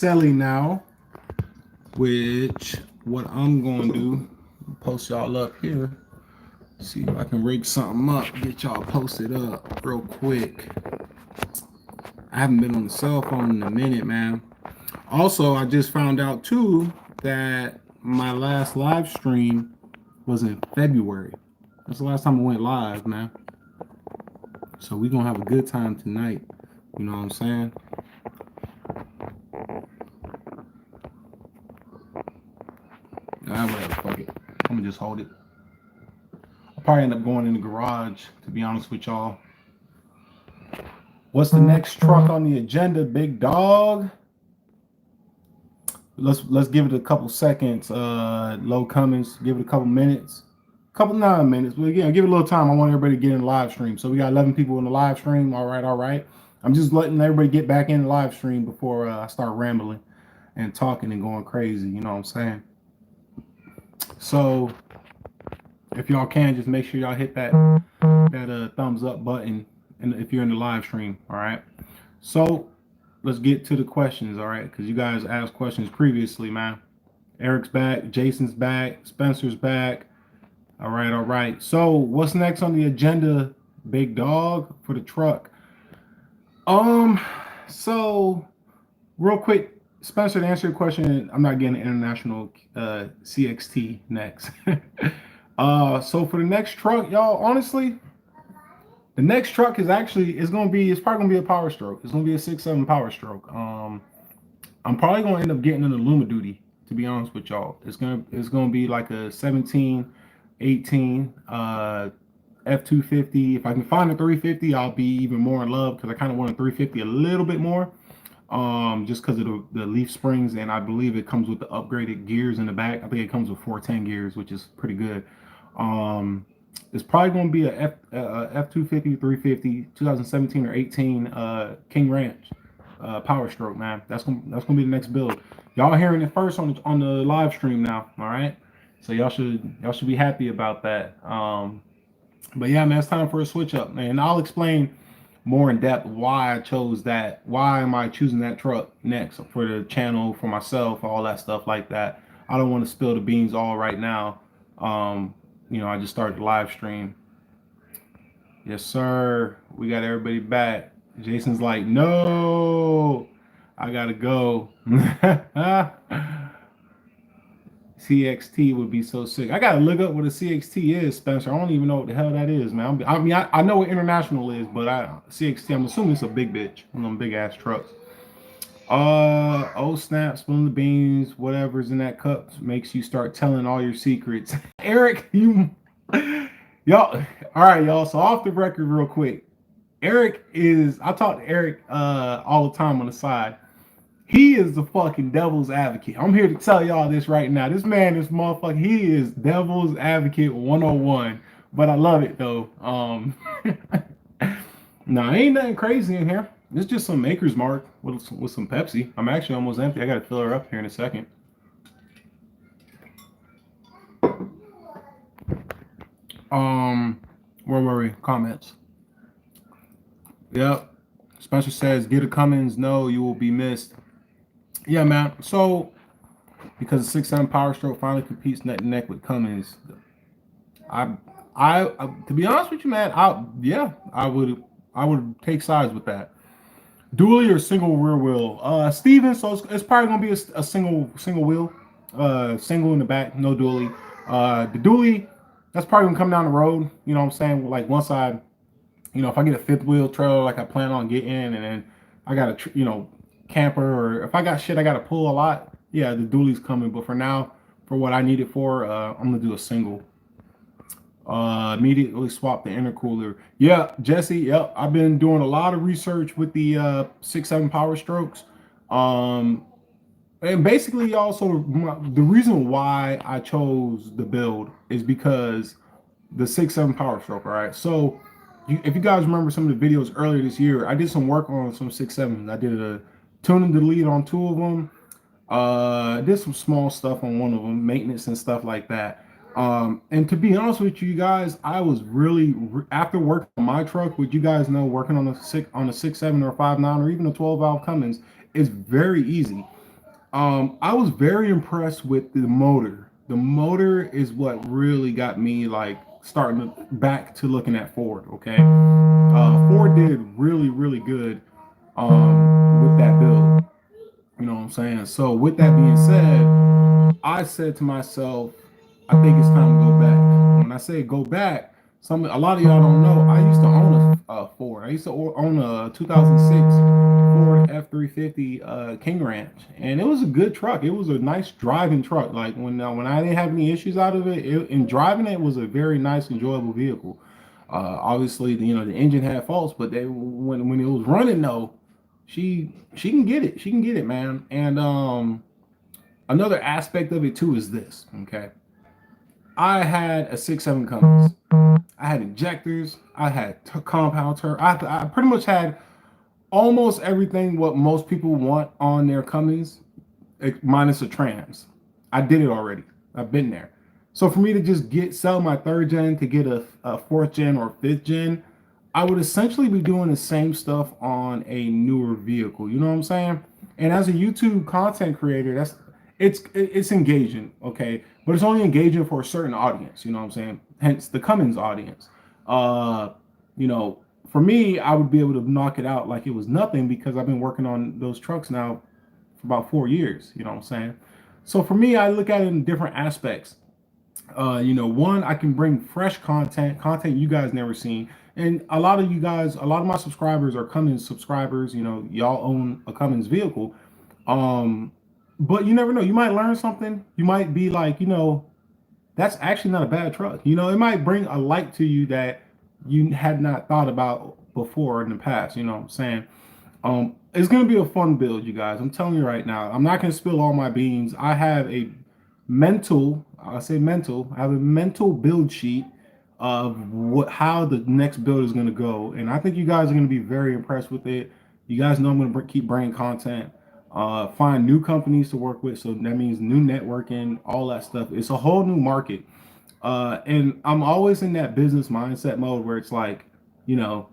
selling now, which what I'm going to do, post y'all up here. See if I can rig something up, get y'all posted up real quick. I haven't been on the cell phone in a minute, man. Also, I just found out too that my last live stream was in February. That's the last time I went live, man. So we gonna have a good time tonight. You know what I'm saying? Whatever, fuck it. I'm gonna just hold it. I'll probably end up going in the garage, to be honest with y'all. What's the next truck on the agenda, big dog? Let's give it a couple seconds. Low Cummins, give it a couple minutes. Couple 9 minutes. But again, give it a little time. I want everybody to get in the live stream. So we got 11 people in the live stream. All right. I'm just letting everybody get back in the live stream before I start rambling and talking and going crazy. You know what I'm saying? So if y'all can, just make sure y'all hit that thumbs up button, and if you're in the live stream. All right. So let's get to the questions. All right, because you guys asked questions previously, man. Eric's back, Jason's back, Spencer's back. All right. So what's next on the agenda, big dog, for the truck? So real quick, Spencer, to answer your question, I'm not getting an international CXT next. So for the next truck, y'all, honestly, the next truck is probably gonna be a Power Stroke. It's gonna be a 6.7 Power Stroke. I'm probably gonna end up getting an Illuma Duty, to be honest with y'all. It's gonna be like a 17, 18 F250. If I can find a 350, I'll be even more in love, because I kind of want a 350 a little bit more. Just because of the leaf springs, and I believe it comes with the upgraded gears in the back. I think it comes with 410 gears, which is pretty good. It's probably going to be a F250, 350, 2017 or 18 King Ranch Power Stroke, man. That's gonna be the next build. Y'all hearing it first on the live stream now. All right, so y'all should be happy about that. But yeah, man, it's time for a switch up, man. And I'll explain more in depth why I chose that. Why am I choosing that truck next for the channel, for myself, all that stuff like that. I don't want to spill the beans all right now. I just started the live stream. Yes, sir. We got everybody back. Jason's like, no, I gotta go. CXT would be so sick. I gotta look up what a CXT is, Spencer. I don't even know what the hell that is, man. I know what international is, but CXT, I'm assuming it's a big bitch, one of them big ass trucks. Oh snap, spilling the beans, whatever's in that cup makes you start telling all your secrets. Eric, y'all, all right, y'all. So off the record, real quick, I talk to Eric all the time on the side. He is the fucking devil's advocate. I'm here to tell y'all this right now. This motherfucker, he is devil's advocate 101. But I love it though. No, ain't nothing crazy in here. It's just some Maker's Mark with some Pepsi. I'm actually almost empty. I gotta fill her up here in a second. Where were we? Comments. Yep. Spencer says, get a Cummins. No, you will be missed. Yeah, man. So, because the 6.7 Power Stroke finally competes neck to neck with Cummins, I to be honest with you, man, I would take sides with that. Dually or single rear wheel? Steven, so it's probably gonna be a single wheel, single in the back, no dually. The dually, that's probably gonna come down the road. You know what I'm saying? Like once if I get a fifth wheel trailer like I plan on getting, and then I got a camper, or if I got shit I gotta pull a lot, yeah, the dually's coming. But for now, for what I need it for, I'm gonna do a single. Immediately swap the intercooler. Yeah, Jesse. Yep, I've been doing a lot of research with the 6.7 Power Strokes. And basically, also the reason why I chose the build is because the 6.7 Power Stroke. All right, so if you guys remember some of the videos earlier this year, I did some work on some 6.7s. I did a tune and delete on 2 of them. Did some small stuff on 1 of them, maintenance and stuff like that. And to be honest with you guys, I was really, after working on my truck, would you guys know, working on a 6.7 or a 5.9 or even a 12 valve Cummins is very easy. I was very impressed with the motor. The motor is what really got me like starting back to looking at Ford. Okay, Ford did really good with that build. You know what I'm saying? So with that being said, I said to myself, I think it's time to go back. When I say go back, a lot of y'all don't know. I used to own a Ford. I used to own a 2006 Ford F350 King Ranch, and it was a good truck. It was a nice driving truck. Like when I didn't have any issues out of in driving it was a very nice, enjoyable vehicle. Obviously, the engine had faults, but when it was running though, she can get it. She can get it, man. And another aspect of it too is this. Okay, I had a 6.7 Cummins. I had injectors. I had compound turbo. I pretty much had almost everything what most people want on their Cummins, minus a trans. I did it already. I've been there. So for me to just sell my third gen to get a fourth gen or fifth gen, I would essentially be doing the same stuff on a newer vehicle. You know what I'm saying? And as a YouTube content creator, it's engaging, okay, but it's only engaging for a certain audience. You know what I'm saying? Hence the Cummins audience. Uh, you know, for me, I would be able to knock it out like it was nothing because I've been working on those trucks now for about 4 years. You know what I'm saying? So for me, I look at it in different aspects. One, I can bring fresh content you guys never seen. And a lot of you guys, a lot of my subscribers are Cummins subscribers. Y'all own a Cummins vehicle. Um, but you never know. You might learn something. You might be like, that's actually not a bad truck. It might bring a light to you that you had not thought about before in the past. You know what I'm saying? It's gonna be a fun build, you guys. I'm telling you right now. I'm not gonna spill all my beans. I have a I have a mental build sheet of how the next build is gonna go, and I think you guys are gonna be very impressed with it. You guys know I'm gonna keep bringing content, find new companies to work with, so that means new networking, all that stuff. It's a whole new market, and I'm always in that business mindset mode where it's like, you know,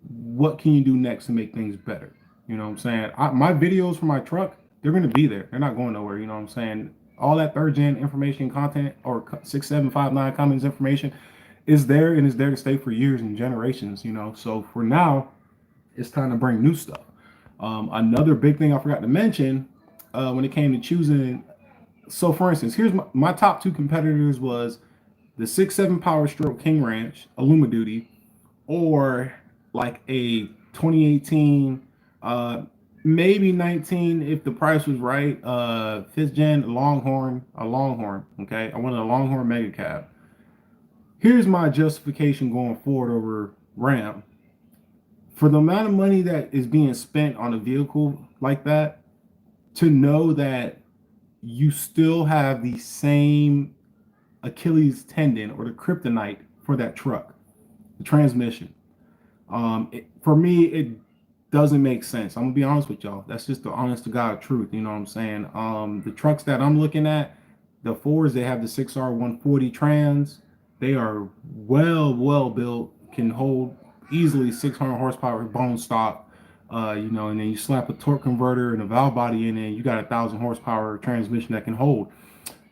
what can you do next to make things better? You know what I'm saying? My videos for my truck, they're going to be there. They're not going nowhere. You know what I'm saying? All that third gen information content or 6759 Cummins information is there and is there to stay for years and generations, So for now, it's time to bring new stuff. Another big thing I forgot to mention when it came to choosing. So for instance, here's my top two competitors was the 6.7 Power Stroke King Ranch Aluma Duty or like a 2018, maybe 19 if the price was right, fifth gen a Longhorn. Okay, I wanted a Longhorn Mega Cab. Here's my justification going forward over Ram. For the amount of money that is being spent on a vehicle like that, to know that you still have the same Achilles tendon or the kryptonite for that truck, the transmission. For me, it doesn't make sense. I'm gonna be honest with y'all. That's just the honest to God truth. You know what I'm saying? The trucks that I'm looking at, the Fords, they have the 6R 140 trans. They are well built, can hold easily 600 horsepower bone stock. And then you slap a torque converter and a valve body in it, you got 1,000 horsepower transmission that can hold.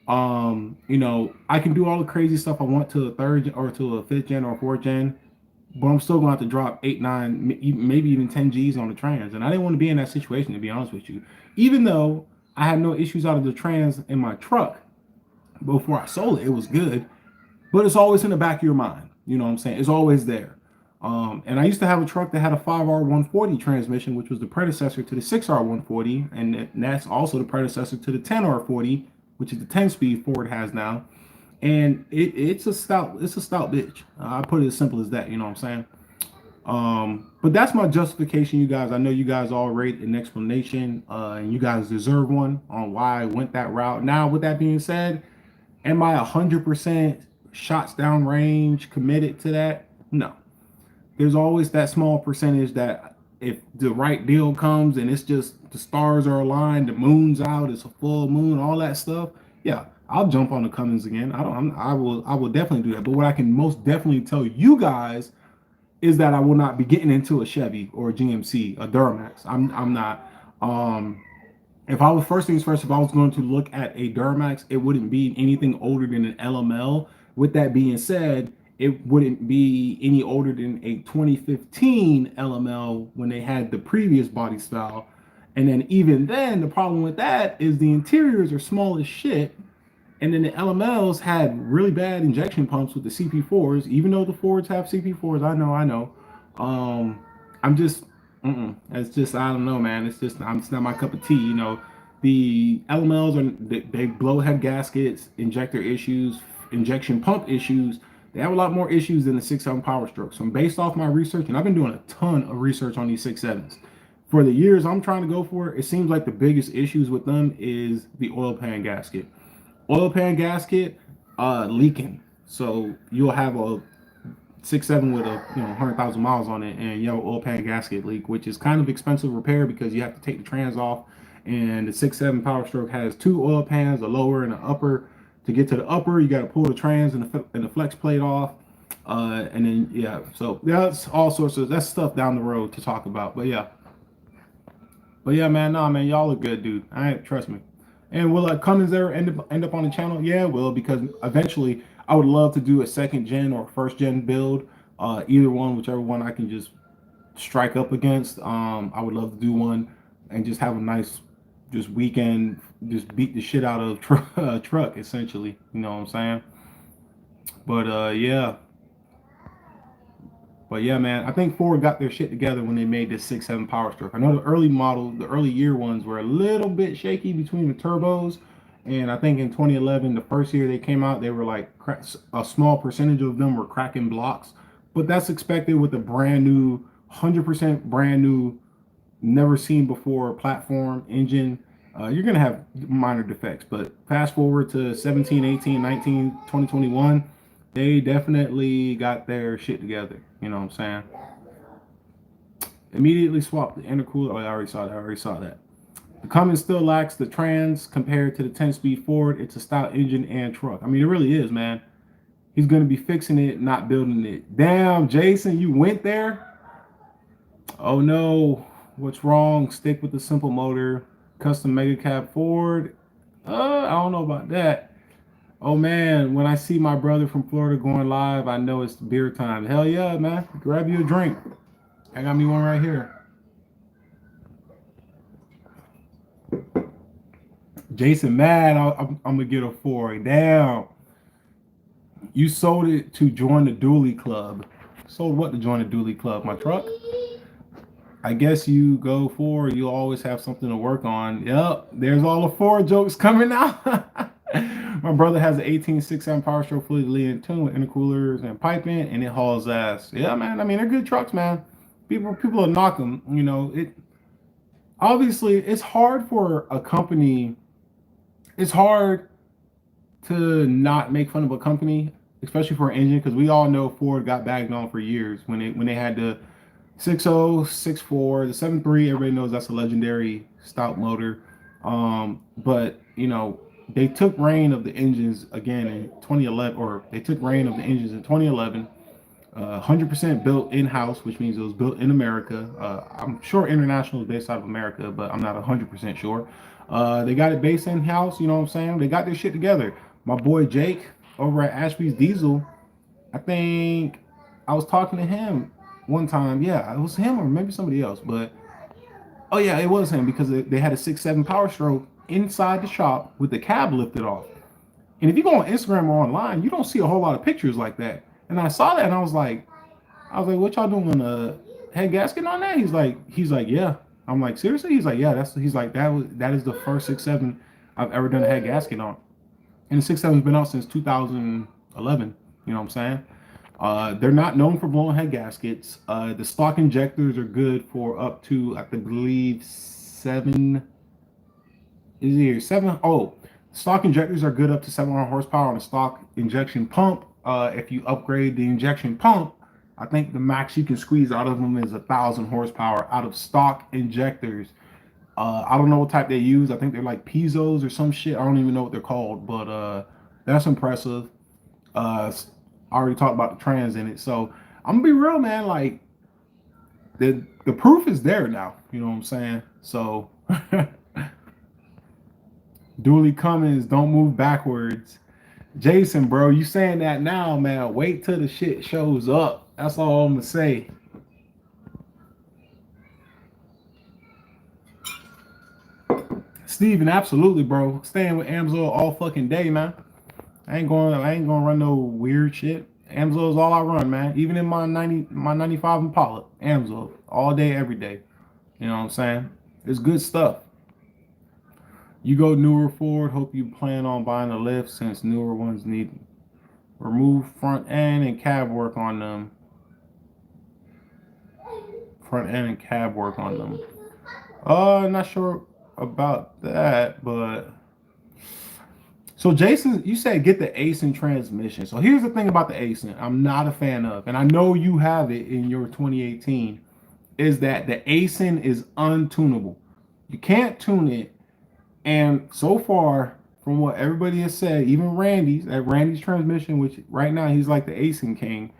I can do all the crazy stuff I want to a third or to a fifth gen or fourth gen, but I'm still going to have to drop 8, 9, maybe even 10 G's on the trans. And I didn't want to be in that situation, to be honest with you. Even though I had no issues out of the trans in my truck before I sold it, it was good. But it's always in the back of your mind. You know what I'm saying? It's always there. And I used to have a truck that had a 5R 140 transmission, which was the predecessor to the 6R 140. And that's also the predecessor to the 10R 40, which is the 10-speed Ford has now. And it's a stout bitch. I put it as simple as that. You know what I'm saying? But that's my justification, you guys. I know you guys all rate an explanation, and you guys deserve one on why I went that route. Now, with that being said, am I 100% shots down range committed to that? No. There's always that small percentage that if the right deal comes and it's just the stars are aligned, the moon's out, it's a full moon, all that stuff. Yeah, I'll jump on the Cummins again. I will definitely do that. But what I can most definitely tell you guys is that I will not be getting into a Chevy or a GMC, a Duramax. I'm not. If I was first things first, if I was going to look at a Duramax, it wouldn't be anything older than an LML. With that being said, it wouldn't be any older than a 2015 LML when they had the previous body style. And then even then, the problem with that is the interiors are small as shit. And then the LMLs had really bad injection pumps with the CP4s, even though the Fords have CP4s. I know. Um, I'm just, it's just, I don't know, man. It's not my cup of tea. The LMLs they blow head gaskets, injector issues, injection pump issues. They have a lot more issues than the 6.7 Power Stroke. So, based off my research, and I've been doing a ton of research on these 6.7s. For the years I'm trying to go for, it seems like the biggest issues with them is the oil pan gasket. Oil pan gasket leaking. So you'll have a 6.7 with a 100,000 miles on it, and you have an oil pan gasket leak, which is kind of expensive repair because you have to take the trans off. And the 6.7 Power Stroke has two oil pans, a lower and an upper. To get to the upper, you got to pull the trans and the flex plate off. And then so that's all sorts of that's stuff down the road to talk about. But yeah, man, nah, man, y'all look good, dude. I trust me. And will Cummins ever end up on the channel? Yeah, it will, because eventually I would love to do a second gen or first gen build. Either one, whichever one I can just strike up against. I would love to do one and just have a nice just weekend, just beat the shit out of truck essentially. You know what I'm saying? But But yeah, man, I think Ford got their shit together when they made this 6.7 Power Stroke. I know the early model, the early year ones were a little bit shaky between the turbos. And I think in 2011, the first year they came out, they were like a small percentage of them were cracking blocks. But that's expected with a brand new, 100% brand new, never seen before platform engine. You're going to have minor defects. But fast forward to 17, 18, 19, 2021, they definitely got their shit together. You know what I'm saying? Immediately swapped the intercooler. Oh, I already saw that. The Cummins still lacks the trans compared to the 10-speed Ford. It's a stout engine and truck. I mean, it really is, man. He's going to be fixing it, not building it. Damn, Jason, you went there? Oh, no. What's wrong? Stick with the simple motor. Custom mega cab Ford. I don't know about that. Oh man, when I see my brother from Florida going live, I know it's beer time. Hell yeah, man. Grab you a drink. I got me one right here. Jason mad, I'm gonna get a 4. Damn. You sold it to join the dually club. Sold what to join the dually club? My truck? I guess you go for, you'll always have something to work on. Yep, there's all the Ford jokes coming out. My brother has an 18.6 Power Stroke fully lead tune with intercoolers and piping, and it hauls ass. Yeah, man. I mean, they're good trucks, man. People will knock them. It obviously it's hard for a company. It's hard to not make fun of a company, especially for an engine, because we all know Ford got bagged on for years when they had the 6.0, 6.4, the 7.3. Everybody knows that's a legendary stout motor. But they took reign of the engines again in 2011, or they took reign of the engines in 2011. 100% built in-house, which means it was built in America. I'm sure International is based out of America, but I'm not 100% sure. They got it based in-house, you know what I'm saying? They got their shit together. My boy Jake over at Ashby's Diesel, I think I was talking to him one time. Yeah, it was him or maybe somebody else, but oh yeah, it was him, because they had a 6.7 Power Stroke inside the shop with the cab lifted off. And if you go on Instagram or online, you don't see a whole lot of pictures like that. And I saw that and I was like, what y'all doing? Head gasket on that? He's like, yeah. I'm like, seriously? He's like, yeah. That is the first 6.7 I've ever done a head gasket on. And the 6.7's been out since 2011. You know what I'm saying? They're not known for blowing head gaskets. The stock injectors are good for up to, I believe, 7. Is here 7? Oh, stock injectors are good up to 700 horsepower on a stock injection pump. If you upgrade the injection pump, I think the max you can squeeze out of them is 1,000 horsepower out of stock injectors. I don't know what type they use. I think they're like piezos or some shit. I don't even know what they're called, but that's impressive. I already talked about the trans in it, so I'm gonna be real, man. Like the proof is there now. You know what I'm saying? So Dooley Cummins, don't move backwards. Jason, bro, you saying that now, man. Wait till the shit shows up. That's all I'm gonna say. Steven, absolutely, bro. Staying with Amsoil all fucking day, man. I ain't gonna run no weird shit. Amsoil is all I run, man. Even in my 95 Impala, Amsoil. All day, every day. You know what I'm saying? It's good stuff. You go newer Ford, hope you plan on buying a lift since newer ones need remove front end and cab work on them. Front end and cab work on them. Not sure about that, but so Jason, you said get the ASIN transmission. So here's the thing about the ASIN I'm not a fan of, and I know you have it in your 2018, is that the ASIN is untunable. You can't tune it. And so far, from what everybody has said, even Randy's transmission, which right now he's like the ASIN king,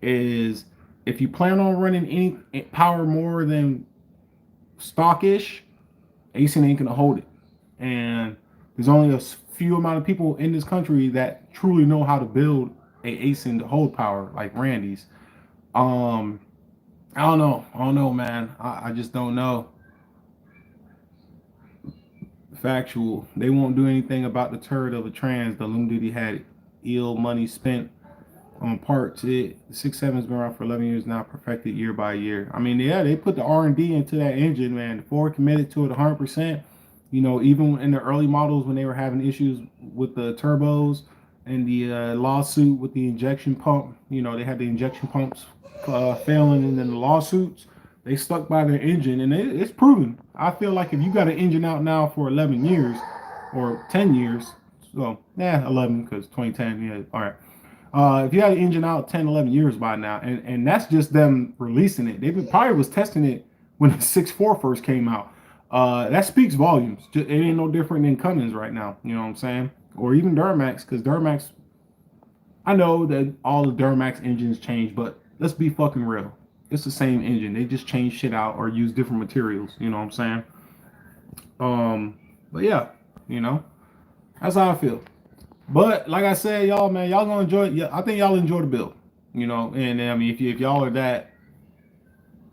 is if you plan on running any power more than stockish, ASIN ain't gonna hold it. And there's only a few amount of people in this country that truly know how to build a ASIN to hold power like Randy's. Um, I don't know, man. I just don't know. Factual. They won't do anything about the turd of a trans. The Loom Duty had ill money spent on parts. It 6.7's been around for 11 years now, perfected year by year. I mean, yeah, they put the R&D into that engine, man. Ford committed to it 100%. You know, even in the early models when they were having issues with the turbos and the lawsuit with the injection pump, you know, they had the injection pumps failing, and then the lawsuits, they stuck by their engine, and it's proven. I feel like if you got an engine out now for 11 years or 10 years, so yeah, 11 because 2010, yeah, all right. If you had an engine out 10, 11 years by now, and that's just them releasing it. They probably was testing it when the 6.4 first came out. That speaks volumes. It ain't no different than Cummins right now. You know what I'm saying? Or even Duramax, because Duramax, I know that all the Duramax engines change, but let's be fucking real. It's the same engine. They just change shit out or use different materials. You know what I'm saying? But yeah, you know, that's how I feel. But like I said, y'all, man, y'all gonna enjoy it. Yeah, I think y'all enjoy the build. You know, and I mean, if y'all are that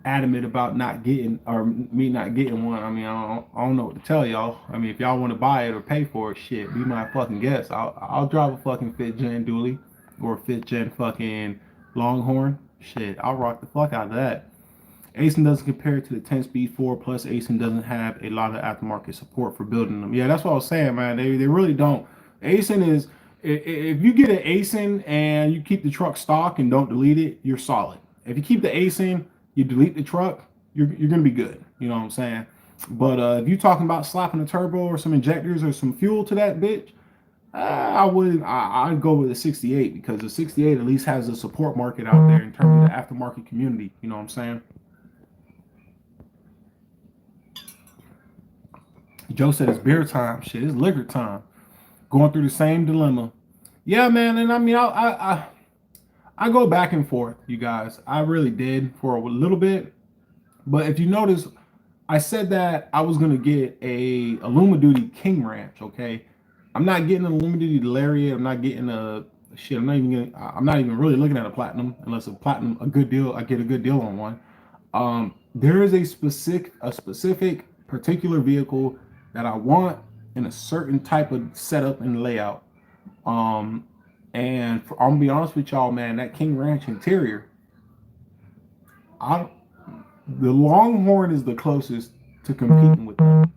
adamant about not getting or me not getting one, I mean, I don't know what to tell y'all. I mean, if y'all want to buy it or pay for it, shit, be my fucking guest. I'll drive a fucking 5th gen dually or a 5th gen fucking Longhorn. Shit, I'll rock the fuck out of that. ASIN doesn't compare to the 10-speed 4, plus ASIN doesn't have a lot of aftermarket support for building them. Yeah, that's what I was saying, man. They really don't. ASIN is, if you get an ASIN and you keep the truck stock and don't delete it, you're solid. If you keep the ASIN, you delete the truck, you're gonna be good. You know what I'm saying? But if you're talking about slapping a turbo or some injectors or some fuel to that bitch, I'd go with the 68, because the 68 at least has a support market out there in terms of the aftermarket community. You know what I'm saying? Joe said it's beer time. Shit, it's liquor time. Going through the same dilemma. Yeah, man. And I mean, I go back and forth, you guys. I really did for a little bit. But if you notice, I said that I was gonna get a Luma Duty King Ranch. Okay, I'm not getting a Luma Duty Lariat. I'm not getting a shit. I'm not even really looking at a Platinum unless a Platinum a good deal. I get a good deal on one. There is a specific particular vehicle that I want in a certain type of setup and layout. Um, I'm gonna be honest with y'all, man. That King Ranch interior, I the Longhorn is the closest to competing with them.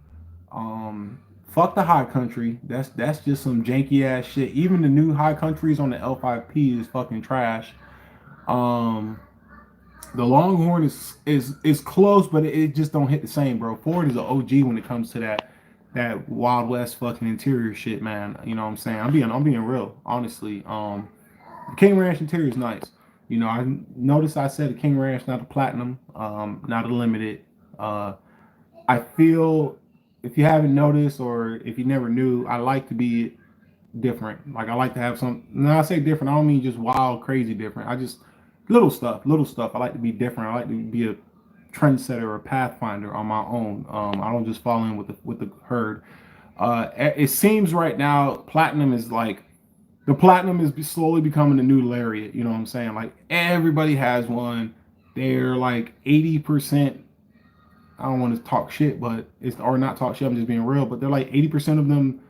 Fuck the High Country. That's just some janky ass shit. Even the new High Countries on the L5P is fucking trash. Um, the Longhorn is close, but it just don't hit the same, bro. Ford is an OG when it comes to that Wild West fucking interior shit, man. You know what I'm saying? I'm being real, honestly. The King Ranch interior is nice. You know, I noticed I said a King Ranch, not a Platinum, not a limited. Uh, I feel, if you haven't noticed or if you never knew, I like to be different. Like I like to have some. Now I say different, I don't mean just wild, crazy different. I just little stuff. I like to be different. I like to be a trendsetter or a pathfinder on my own. I don't just fall in with the herd. It seems right now platinum is like the platinum is slowly becoming the new lariat. You know what I'm saying? Like everybody has one. They're like 80%. I don't want to talk shit, but it's or not talk shit. I'm just being real. But they're like 80% of them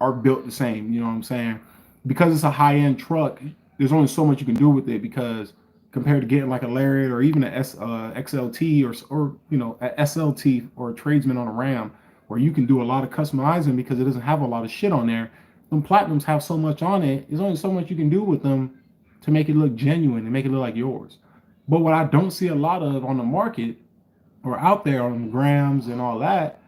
are built the same. You know what I'm saying? Because it's a high end truck, there's only so much you can do with it because compared to getting like a Lariat or even a XLT or you know a SLT or a tradesman on a Ram, where you can do a lot of customizing because it doesn't have a lot of shit on there. Them Platinums have so much on it. There's only so much you can do with them to make it look genuine and make it look like yours. But what I don't see a lot of on the market or out there on the grams and all that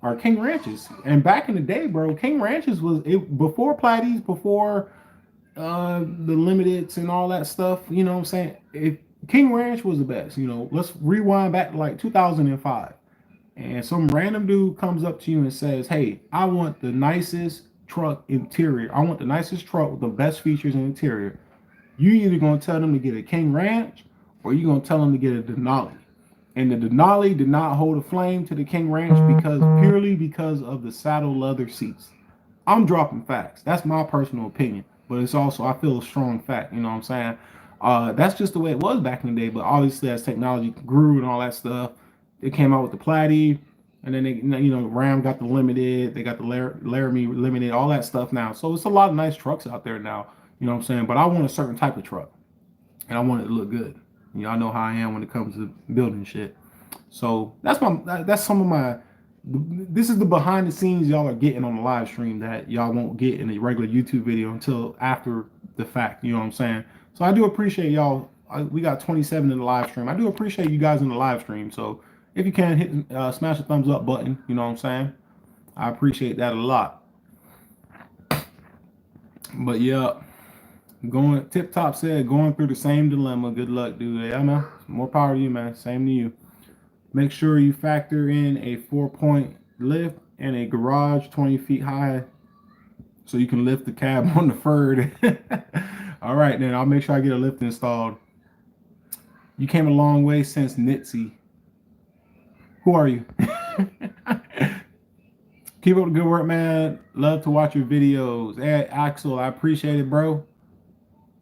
are King Ranches. And back in the day, bro, King Ranches was it before Platties, before the limiteds and all that stuff. You know what I'm saying? King Ranch was the best. You know, let's rewind back to like 2005, and some random dude comes up to you and says, "Hey, I want the nicest truck interior. I want the nicest truck with the best features in interior." You either gonna tell them to get a King Ranch or you gonna tell them to get a Denali. And the Denali did not hold a flame to the King Ranch purely because of the saddle leather seats. I'm dropping facts. That's my personal opinion, but it's also I feel a strong fact. You know what I'm saying? That's just the way it was back in the day. But obviously, as technology grew and all that stuff, they came out with the Platy, and then they, you know, Ram got the limited. They got the Laramie limited, all that stuff now. So it's a lot of nice trucks out there now. You know what I'm saying? But I want a certain type of truck, and I want it to look good. Y'all know how I am when it comes to building shit. So that's some of my. This is the behind the scenes y'all are getting on the live stream that y'all won't get in a regular YouTube video until after the fact. You know what I'm saying? So I do appreciate y'all. We got 27 in the live stream. I do appreciate you guys in the live stream. So if you can hit smash the thumbs up button. You know what I'm saying? I appreciate that a lot. But yeah. Going Tip Top said going through the same dilemma. Good luck, dude. Yeah, man. More power to you, man. Same to you. Make sure you factor in a 4-point lift and a garage 20 feet high so you can lift the cab on the Ford. All right, then I'll make sure I get a lift installed. You came a long way since Nitsy. Who are you? Keep up the good work, man. Love to watch your videos. Hey, Axel, I appreciate it, bro.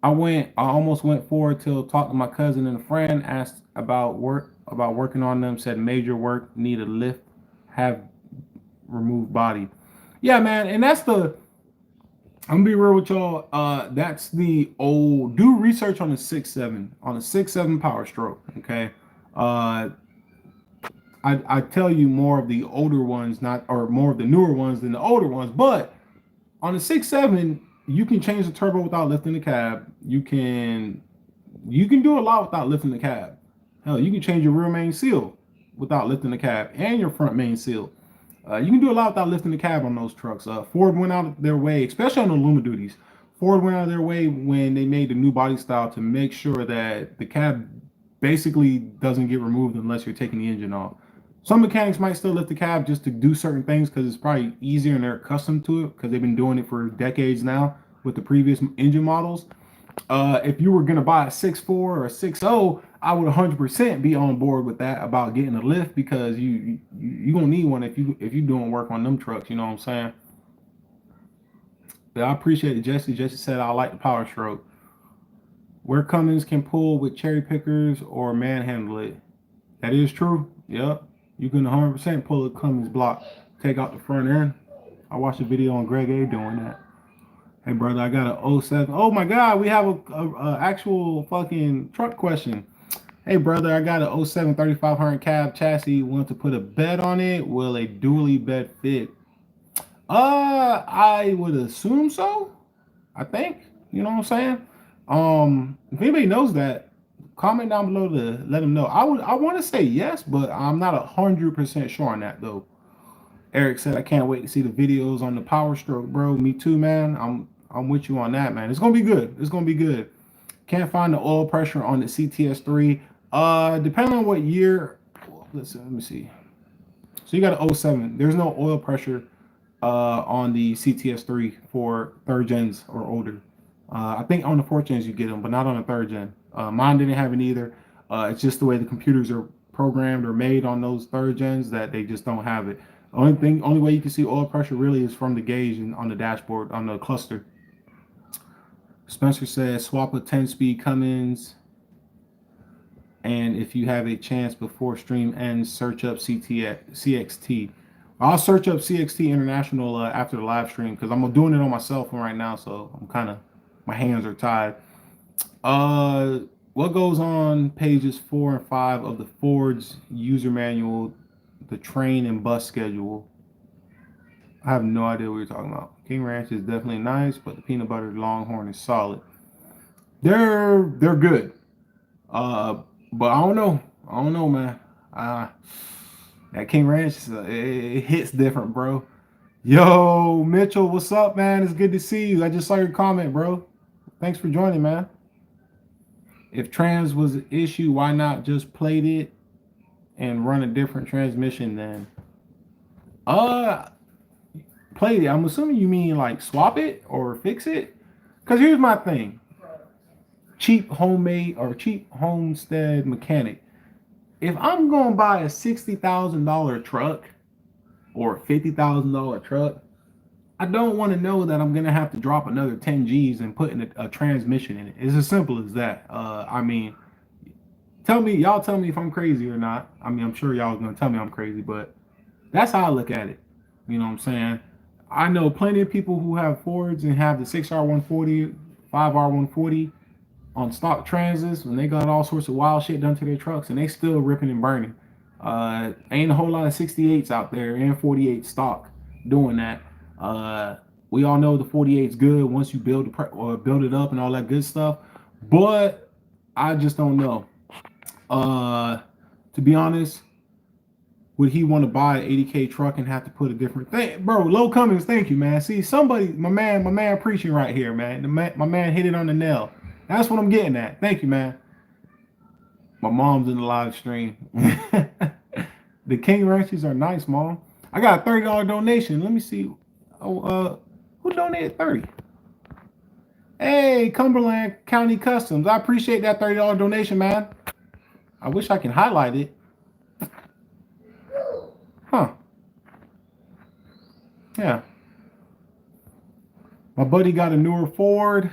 I almost went forward till talked to my cousin and a friend, asked about working on them, said major work, need a lift, have removed body. Yeah, man, and I'm gonna be real with y'all. That's the old. Do research on the 6.7 on a 6.7 Power Stroke. Okay, I tell you more of the older ones, more of the newer ones than the older ones, but on the 6.7. You can change the turbo without lifting the cab. You can do a lot without lifting the cab. Hell, you can change your rear main seal without lifting the cab and your front main seal. You can do a lot without lifting the cab on those trucks. Ford went out of their way, especially on the Luma duties. Ford went out of their way when they made the new body style to make sure that the cab basically doesn't get removed unless you're taking the engine off. Some mechanics might still lift the cab just to do certain things because it's probably easier and they're accustomed to it because they've been doing it for decades now with the previous engine models. If you were going to buy a 6.4 or a 6.0, I would 100% be on board with that about getting a lift because you're going to need one if you're doing work on them trucks. You know what I'm saying? But I appreciate it, Jesse. Jesse said, I like the Power Stroke. Where Cummins can pull with cherry pickers or manhandle it. That is true. Yep. You can 100% pull a Cummins block, take out the front end. I watched a video on Greg A doing that. Hey, brother, I got a 07. Oh, my God, we have a actual fucking truck question. Hey, brother, I got a 07 3500 cab chassis. Want to put a bed on it? Will a dually bed fit? I would assume so. I think. You know what I'm saying? If anybody knows that, comment down below to let them know. I want to say yes, but I'm not 100% sure on that though. Eric said I can't wait to see the videos on the Power Stroke, bro. Me too, man. I'm with you on that, man. It's gonna be good. It's gonna be good. Can't find the oil pressure on the CTS3. Depending on what year. Let me see. So you got an 07. There's no oil pressure on the CTS3 for third gens or older. I think on the fourth gens you get them, but not on the third gen. Mine didn't have it either. It's just the way the computers are programmed or made on those third gens that they just don't have it. Only way you can see oil pressure really is from the gauge and on the dashboard on the cluster. Spencer says swap a 10-speed Cummins, and if you have a chance before stream ends, search up CXT. I'll search up CXT International after the live stream because I'm doing it on my cell phone right now, so I'm kind of my hands are tied. What goes on pages 4 and 5 of the Ford's user manual, the train and bus schedule? I have no idea what you're talking about. King Ranch is definitely nice, but the peanut butter Longhorn is solid. They're good. But I don't know. I don't know, man. That King Ranch, it hits different, bro. Yo, Mitchell, what's up, man? It's good to see you. I just saw your comment, bro. Thanks for joining, man. If trans was an issue, why not just plate it and run a different transmission then? Plate it. I'm assuming you mean like swap it or fix it. Because here's my thing. Cheap homemade or cheap homestead mechanic. If I'm going to buy a $60,000 truck or a $50,000 truck, I don't want to know that I'm going to have to drop another 10 G's and put in a transmission in it. It's as simple as that. I mean, tell me if I'm crazy or not. I mean, I'm sure y'all are going to tell me I'm crazy, but that's how I look at it. You know what I'm saying? I know plenty of people who have Fords and have the 6R140, 5R140 on stock transits, and they got all sorts of wild shit done to their trucks, and they still ripping and burning. Ain't a whole lot of 68s out there and 48 stock doing that. We all know the 48's good once you build it up and all that good stuff, but I just don't know. To be honest, would he want to buy an 80K truck and have to put a different thing? Bro, Low Cummings, thank you, man. See, somebody, my man preaching right here, man. My man hit it on the nail. That's what I'm getting at. Thank you, man. My mom's in the live stream. The King Ranches are nice, Mom. I got a $30 donation. Let me see. Oh, who donated 30? Hey, Cumberland County Customs. I appreciate that $30 donation, man. I wish I can highlight it. Huh. Yeah. My buddy got a newer Ford,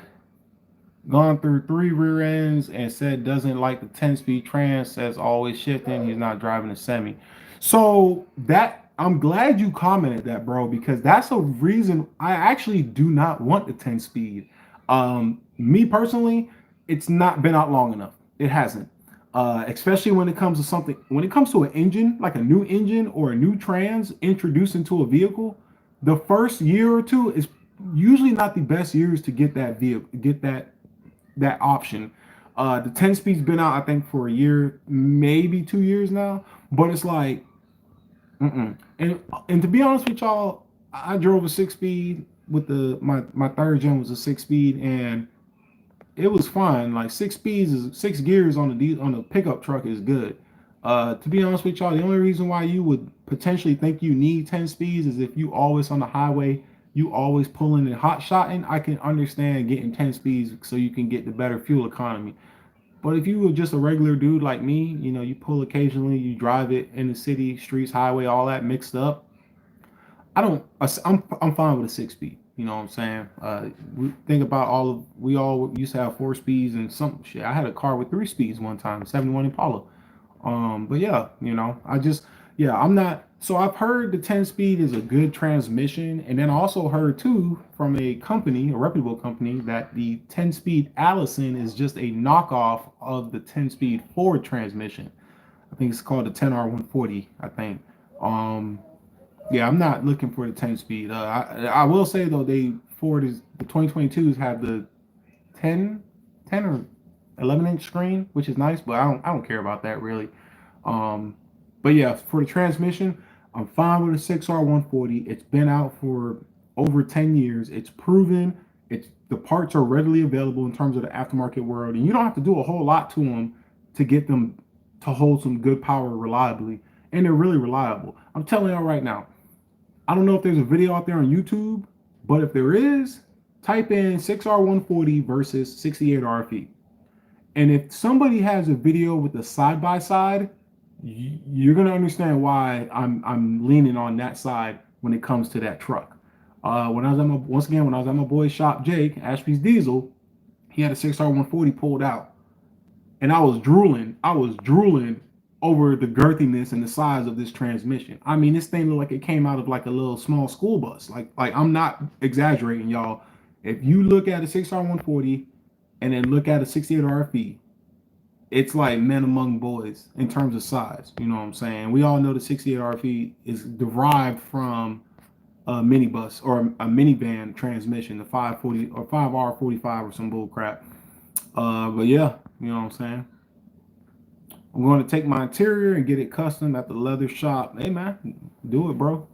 gone through 3 rear ends, and said doesn't like the 10-speed trans, says always shifting. He's not driving a semi. So that, I'm glad you commented that, bro, because that's a reason I actually do not want the 10-speed. Me personally, it's not been out long enough. It hasn't. Especially when it comes to an engine, like a new engine or a new trans introduced into a vehicle, the first year or two is usually not the best years to get that vehicle, get that option. The 10-speed's been out, I think, for a year, maybe 2 years now, but it's like, and to be honest with y'all, I drove a 6-speed with my third gen was a 6-speed, and it was fine. Like 6 speeds is 6 gears on a pickup truck is good. To be honest with y'all, the only reason why you would potentially think you need 10 speeds is if you always on the highway, you always pulling and hot shotting. I can understand getting 10 speeds so you can get the better fuel economy. But if you were just a regular dude like me, you know, you pull occasionally, you drive it in the city, streets, highway, all that mixed up. I'm fine with a 6-speed. You know what I'm saying? We think about we all used to have 4 speeds and some shit. I had a car with 3 speeds one time, 71 Impala. But yeah, you know, I'm not. So I've heard the 10-speed is a good transmission, and then I also heard too from a reputable company, that the 10-speed Allison is just a knockoff of the 10-speed Ford transmission. I think it's called the 10R140. I think. Yeah, I'm not looking for the 10-speed. I will say though, the 2022s have the 10 or 11-inch screen, which is nice, but I don't care about that really. But yeah, for the transmission, I'm fine with a 6R140. It's been out for over 10 years. It's proven. The parts are readily available in terms of the aftermarket world, and you don't have to do a whole lot to them to get them to hold some good power reliably, and they're really reliable. I'm telling y'all right now. I don't know if there's a video out there on YouTube, but if there is, type in 6R140 versus 68 RFE. And if somebody has a video with a side-by-side, you're gonna understand why I'm leaning on that side when it comes to that truck. When I was at my once again when I was at my boy's shop, Jake Ashby's Diesel, he had a 6R140 pulled out, and I was drooling. I was drooling over the girthiness and the size of this transmission. I mean, this thing looked like it came out of like a little small school bus. Like I'm not exaggerating, y'all. If you look at a 6R140 and then look at a 68 RFE, it's like men among boys in terms of size. You know what I'm saying? We all know the 68 RFE is derived from a minibus or a minivan transmission, the 540 or 5R45 or some bull crap. But yeah, you know what I'm saying? I'm going to take my interior and get it custom at the leather shop. Hey man, do it, bro.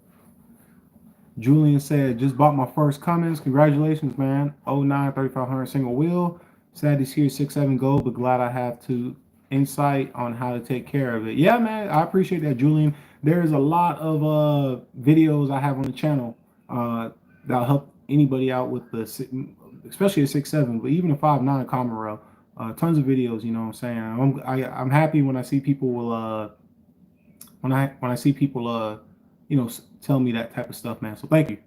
Julian said, just bought my first Cummins. Congratulations, man. '09 3500 single wheel. Sad to see 6.7 go, but glad I have to insight on how to take care of it. Yeah, man, I appreciate that, Julian. There's a lot of videos I have on the channel that'll help anybody out with the, especially a 6.7, but even a 5.9 common rail. Tons of videos, you know what I'm saying. I'm happy when I see people will when I see people you know, tell me that type of stuff, man. So thank you.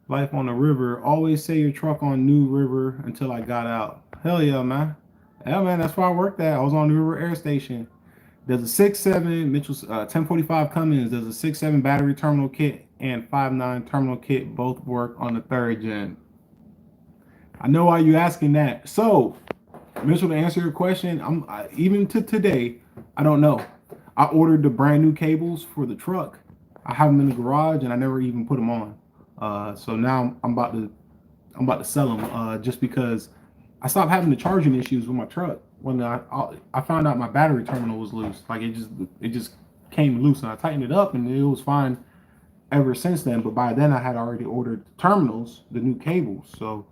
Life on the river. Always say your truck on New River until I got out. Hell yeah, man. Yeah, man. That's where I worked at. I was on New River Air Station. There's a 6.7 Mitchell's 1045 Cummins. There's a 6.7 battery terminal kit and 5.9 terminal kit. Both work on the 3rd gen. I know why you asking that. So, Mitchell, to answer your question, even to today, I don't know. I ordered the brand new cables for the truck. I have them in the garage, and I never even put them on. So now I'm about to sell them just because I stopped having the charging issues with my truck when I found out my battery terminal was loose. Like it just came loose, and I tightened it up, and it was fine ever since then. But by then I had already ordered the terminals, the new cables. So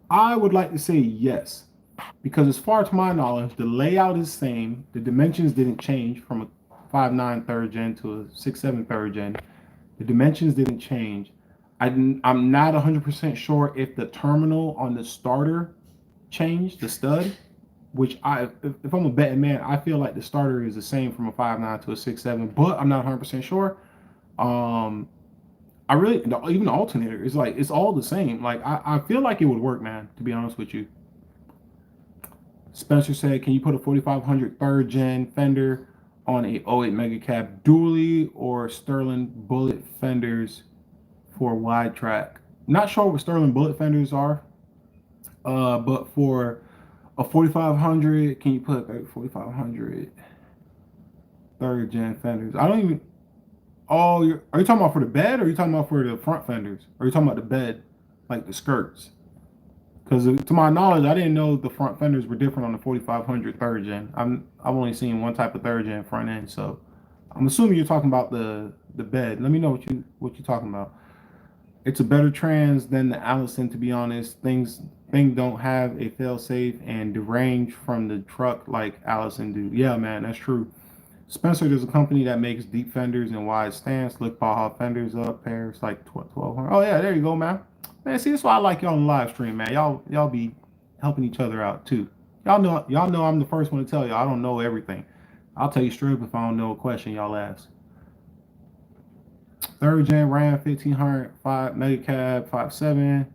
I would like to say yes, because as far to my knowledge, the layout is the same. The dimensions didn't change from a 5.9 3rd gen to a 6.7 3rd gen. The dimensions didn't change. I'm not 100% sure if the terminal on the starter changed, the stud, which if I'm a betting man, I feel like the starter is the same from a 5.9 to a 6.7, but I'm not 100% sure. I really, even the alternator is like, it's all the same. Like, I feel like it would work, man, to be honest with you. Spencer said, can you put a 4500 3rd gen fender on a '08 mega cab dually or Sterling bullet fenders for wide track? Not sure what Sterling bullet fenders are, but for a 4500, can you put a 4500 3rd gen fenders? I don't even. Oh, are you talking about for the bed, or are you talking about for the front fenders? Or are you talking about the bed, like the skirts? Because to my knowledge, I didn't know the front fenders were different on the 4500 3rd gen. I've only seen one type of 3rd gen front end, so I'm assuming you're talking about the bed. Let me know what you're talking about. It's a better trans than the Allison, to be honest. Thing don't have a fail safe and derange from the truck like Allison do. Yeah, man, that's true. Spencer, there's a company that makes deep fenders and wide stance. Look Baja fenders up, pairs like 1200. Oh yeah, there you go, man. Man, see, that's why I like y'all on the live stream, man. Y'all be helping each other out too. Y'all know I'm the first one to tell y'all I don't know everything. I'll tell you straight up if I don't know a question y'all ask. 3rd gen Ram 1500 5 mega cab 5.7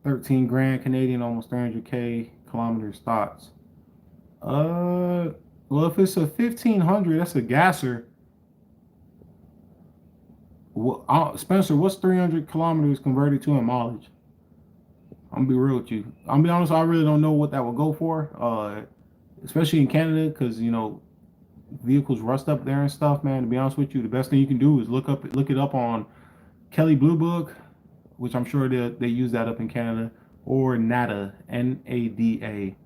13 grand Canadian, almost 300k kilometers thoughts. Well, if it's a 1500, that's a gasser. Well, Spencer, what's 300 kilometers converted to in mileage? I'm gonna be real with you. I'm gonna be honest, I really don't know what that will go for. Especially in Canada, because you know vehicles rust up there and stuff, man. To be honest with you, the best thing you can do is look it up on Kelly Blue Book, which I'm sure they use that up in Canada, or NADA, NADA.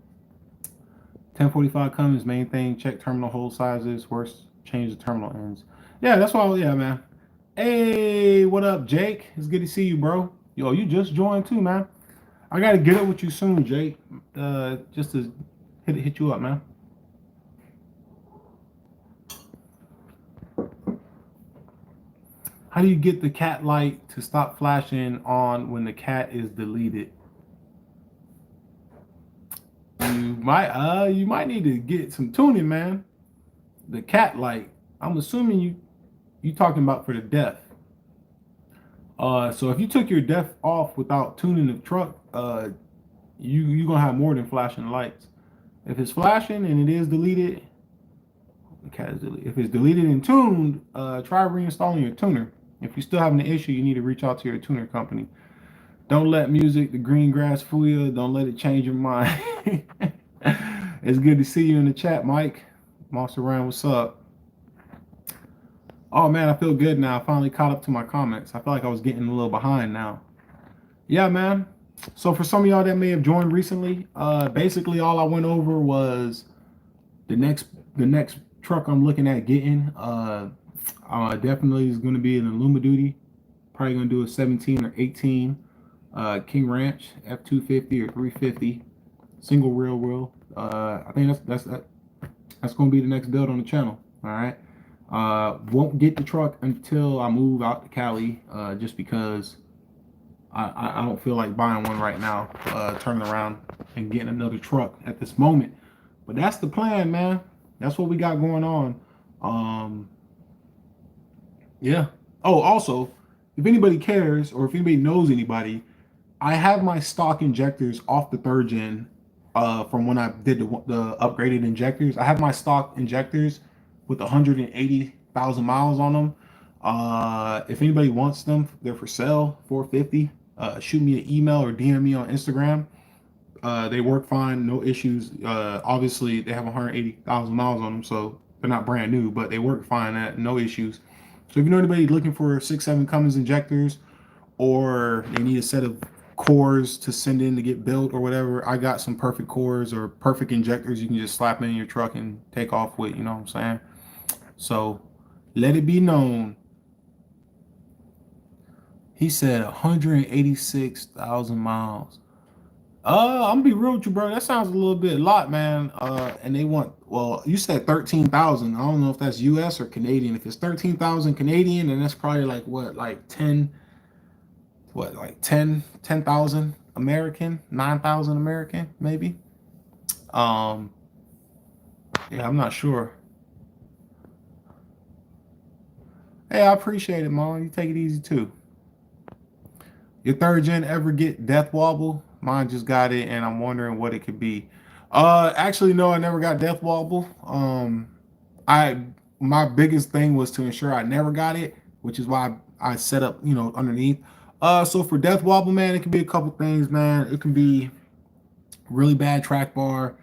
1045 Cummins, main thing, check terminal hole sizes, worst, change the terminal ends. Yeah, that's why, yeah, man. Hey, what up, Jake? It's good to see you, bro. Yo, you just joined too, man. I gotta get up with you soon, Jake. Just to hit you up, man. How do you get the cat light to stop flashing on when the cat is deleted? You might need to get some tuning, man. the cat light. I'm assuming you talking about for the deaf. So if you took your def off without tuning the truck, you gonna have more than flashing lights. If it's flashing and it is deleted, the cat is deleted. If it's deleted and tuned, try reinstalling your tuner. If you're still having an issue, you need to reach out to your tuner company. Don't let music, the green grass fool you. Don't let it change your mind. It's good to see you in the chat, Mike. Monster Ryan, what's up? Oh man, I feel good now. I finally caught up to my comments. I feel like I was getting a little behind now. Yeah, man. So for some of y'all that may have joined recently, basically all I went over was the next truck I'm looking at getting. Definitely is going to be an Illuma Duty. Probably going to do a 17 or 18 King Ranch F250 or 350 single rear wheel. I think that's going to be the next build on the channel. All right. Won't get the truck until I move out to Cali, just because I don't feel like buying one right now, turning around and getting another truck at this moment. But that's the plan, man. That's what we got going on. Yeah. Oh, also, if anybody cares or if anybody knows anybody, I have my stock injectors off the third gen from when I did the upgraded injectors. I have my stock injectors with 180,000 miles on them. If anybody wants them, they're for sale, $450. Shoot me an email or DM me on Instagram. They work fine, no issues. Obviously, they have 180,000 miles on them, so they're not brand new, but they work fine, no issues. So if you know anybody looking for 6.7 Cummins injectors, or they need a set of cores to send in to get built or whatever, I got some perfect cores or perfect injectors you can just slap in your truck and take off with, you know what I'm saying? So let it be known. He said 186,000 miles. I'm gonna be real with you, bro. That sounds a little bit a lot, man. And they want, well, you said 13,000. I don't know if that's US or Canadian. If it's 13,000 Canadian, then that's probably like what, like 10,000 American, 9,000 American, maybe. Yeah, I'm not sure. Hey, I appreciate it, Mom. You take it easy too. Your third gen ever get death wobble? Mine just got it, and I'm wondering what it could be. Actually, no, I never got death wobble. My biggest thing was to ensure I never got it, which is why I set up, underneath. So for death wobble, man, it can be a couple things, man. It can be really bad track bar,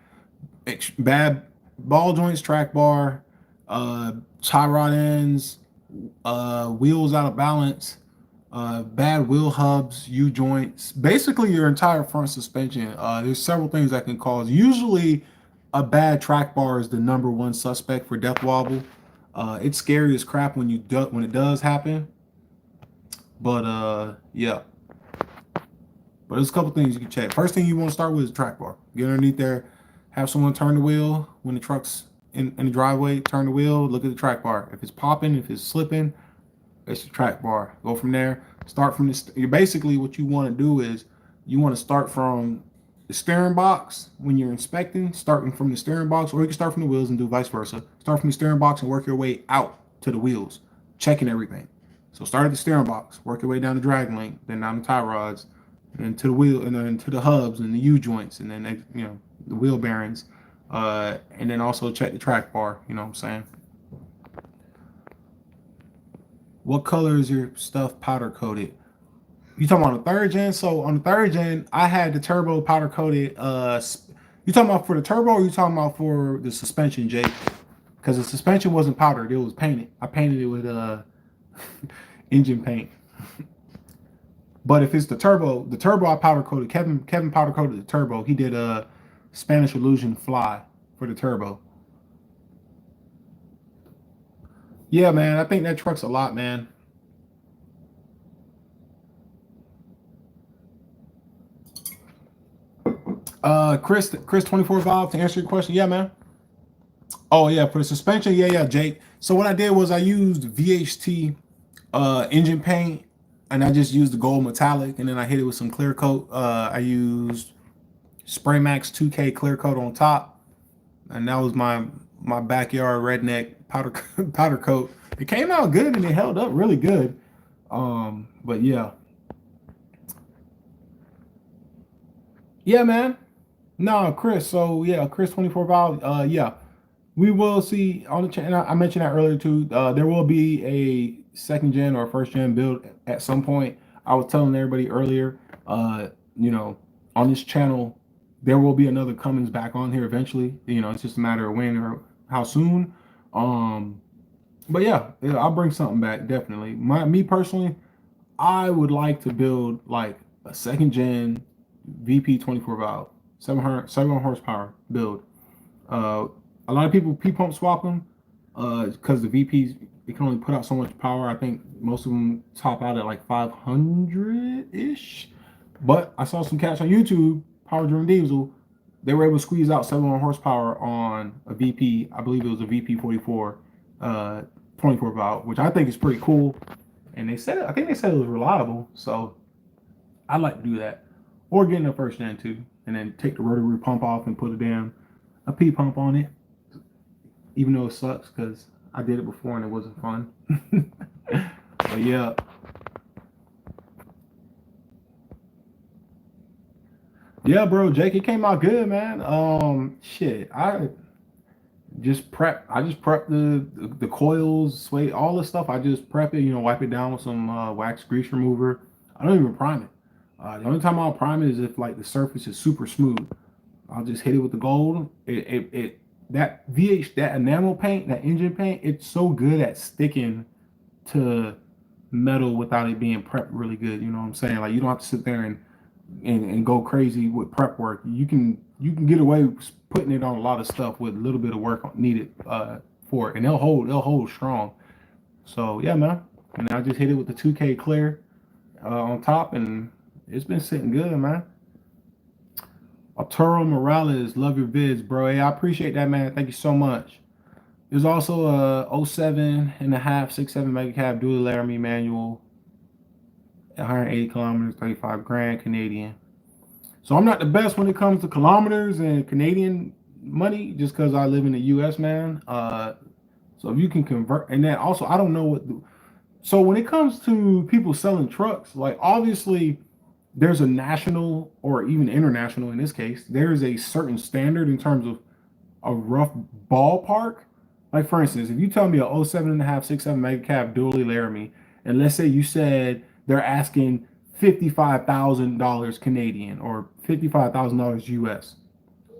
bad ball joints, track bar, tie rod ends, wheels out of balance, bad wheel hubs, U-joints, basically your entire front suspension. There's several things that can cause. Usually a bad track bar is the number one suspect for death wobble. It's scary as crap when it does happen. But yeah. But there's a couple things you can check. First thing you want to start with is track bar. Get underneath there, have someone turn the wheel when the truck's in the driveway, turn the wheel, look at the track bar. If it's popping, if it's slipping, it's the track bar. Go from there. Start from this. Basically, what you want to do is you want to start from the steering box when you're inspecting, starting from the steering box, or you can start from the wheels and do vice versa. Start from the steering box and work your way out to the wheels, checking everything. So start at the steering box, work your way down the drag link, then down the tie rods, and to the wheel, and then to the hubs and the U joints, and then the wheel bearings, and then also check the track bar. You know what I'm saying? What color is your stuff powder coated? You talking about the third gen? So on the third gen, I had the turbo powder coated. You talking about for the turbo, or you talking about for the suspension, Jake? Because the suspension wasn't powdered; it was painted. I painted it with engine paint. But if it's the turbo I powder coated. Kevin powder coated the turbo. He did a Spanish Illusion Fly for the turbo. Yeah, man, I think that truck's a lot, man. Chris 24 Valve, to answer your question, yeah, man. Oh yeah, for the suspension, yeah, Jake. So what I did was I used VHT engine paint, and I just used the gold metallic, and then I hit it with some clear coat. I used Spray Max 2K clear coat on top, and that was my backyard redneck powder powder coat. It came out good and it held up really good. But yeah, yeah, man. No, Chris. So yeah, Chris 24 valve. Yeah, we will see on the channel. I mentioned that earlier too. There will be a second gen or first gen build at some point. I was telling everybody earlier. You know, on this channel, there will be another Cummins back on here eventually. You know, it's just a matter of when or how soon. Um, but yeah, I'll bring something back definitely. Me personally, I would like to build like a second gen VP 24 valve, 700 horsepower build. Uh, a lot of people P pump swap them because the VPs it can only put out so much power. I think most of them top out at like 500 ish. But I saw some cats on YouTube, Power Driven Diesel. They were able to squeeze out 700 horsepower on a VP. I believe it was a VP 44, 24 valve, which I think is pretty cool. And I think they said it was reliable. So I'd like to do that, or get in the first gen too, and then take the rotary pump off and put a P pump on it. Even though it sucks because I did it before and it wasn't fun. But yeah. Yeah, bro, Jake, it came out good, man. Shit, I just prep the coils, sway, all the stuff. I just prep it, wipe it down with some wax grease remover. I don't even prime it. The only time I'll prime it is if like the surface is super smooth. I'll just hit it with the gold. That that enamel paint, that engine paint, it's so good at sticking to metal without it being prepped really good. You know what I'm saying? Like you don't have to sit there and go crazy with prep work. You can get away putting it on a lot of stuff with a little bit of work needed for it, and they'll hold strong. So yeah, man. And I just hit it with the 2K clear on top, and it's been sitting good, man. Arturo Morales, love your vids, bro. Hey, I appreciate that, man. Thank you so much. There's also a oh 07 and a half, 6.7 mega cab dual Laramie manual, 180 kilometers, 35 grand Canadian. So I'm not the best when it comes to kilometers and Canadian money, just because I live in the U.S., man. So if you can convert, and then also I don't know so when it comes to people selling trucks, like obviously there's a national or even international in this case, there is a certain standard in terms of a rough ballpark. Like for instance, if you tell me a oh 07 and a half, 6.7 mega cab dually Laramie, and let's say you said they're asking $55,000 Canadian or $55,000 US,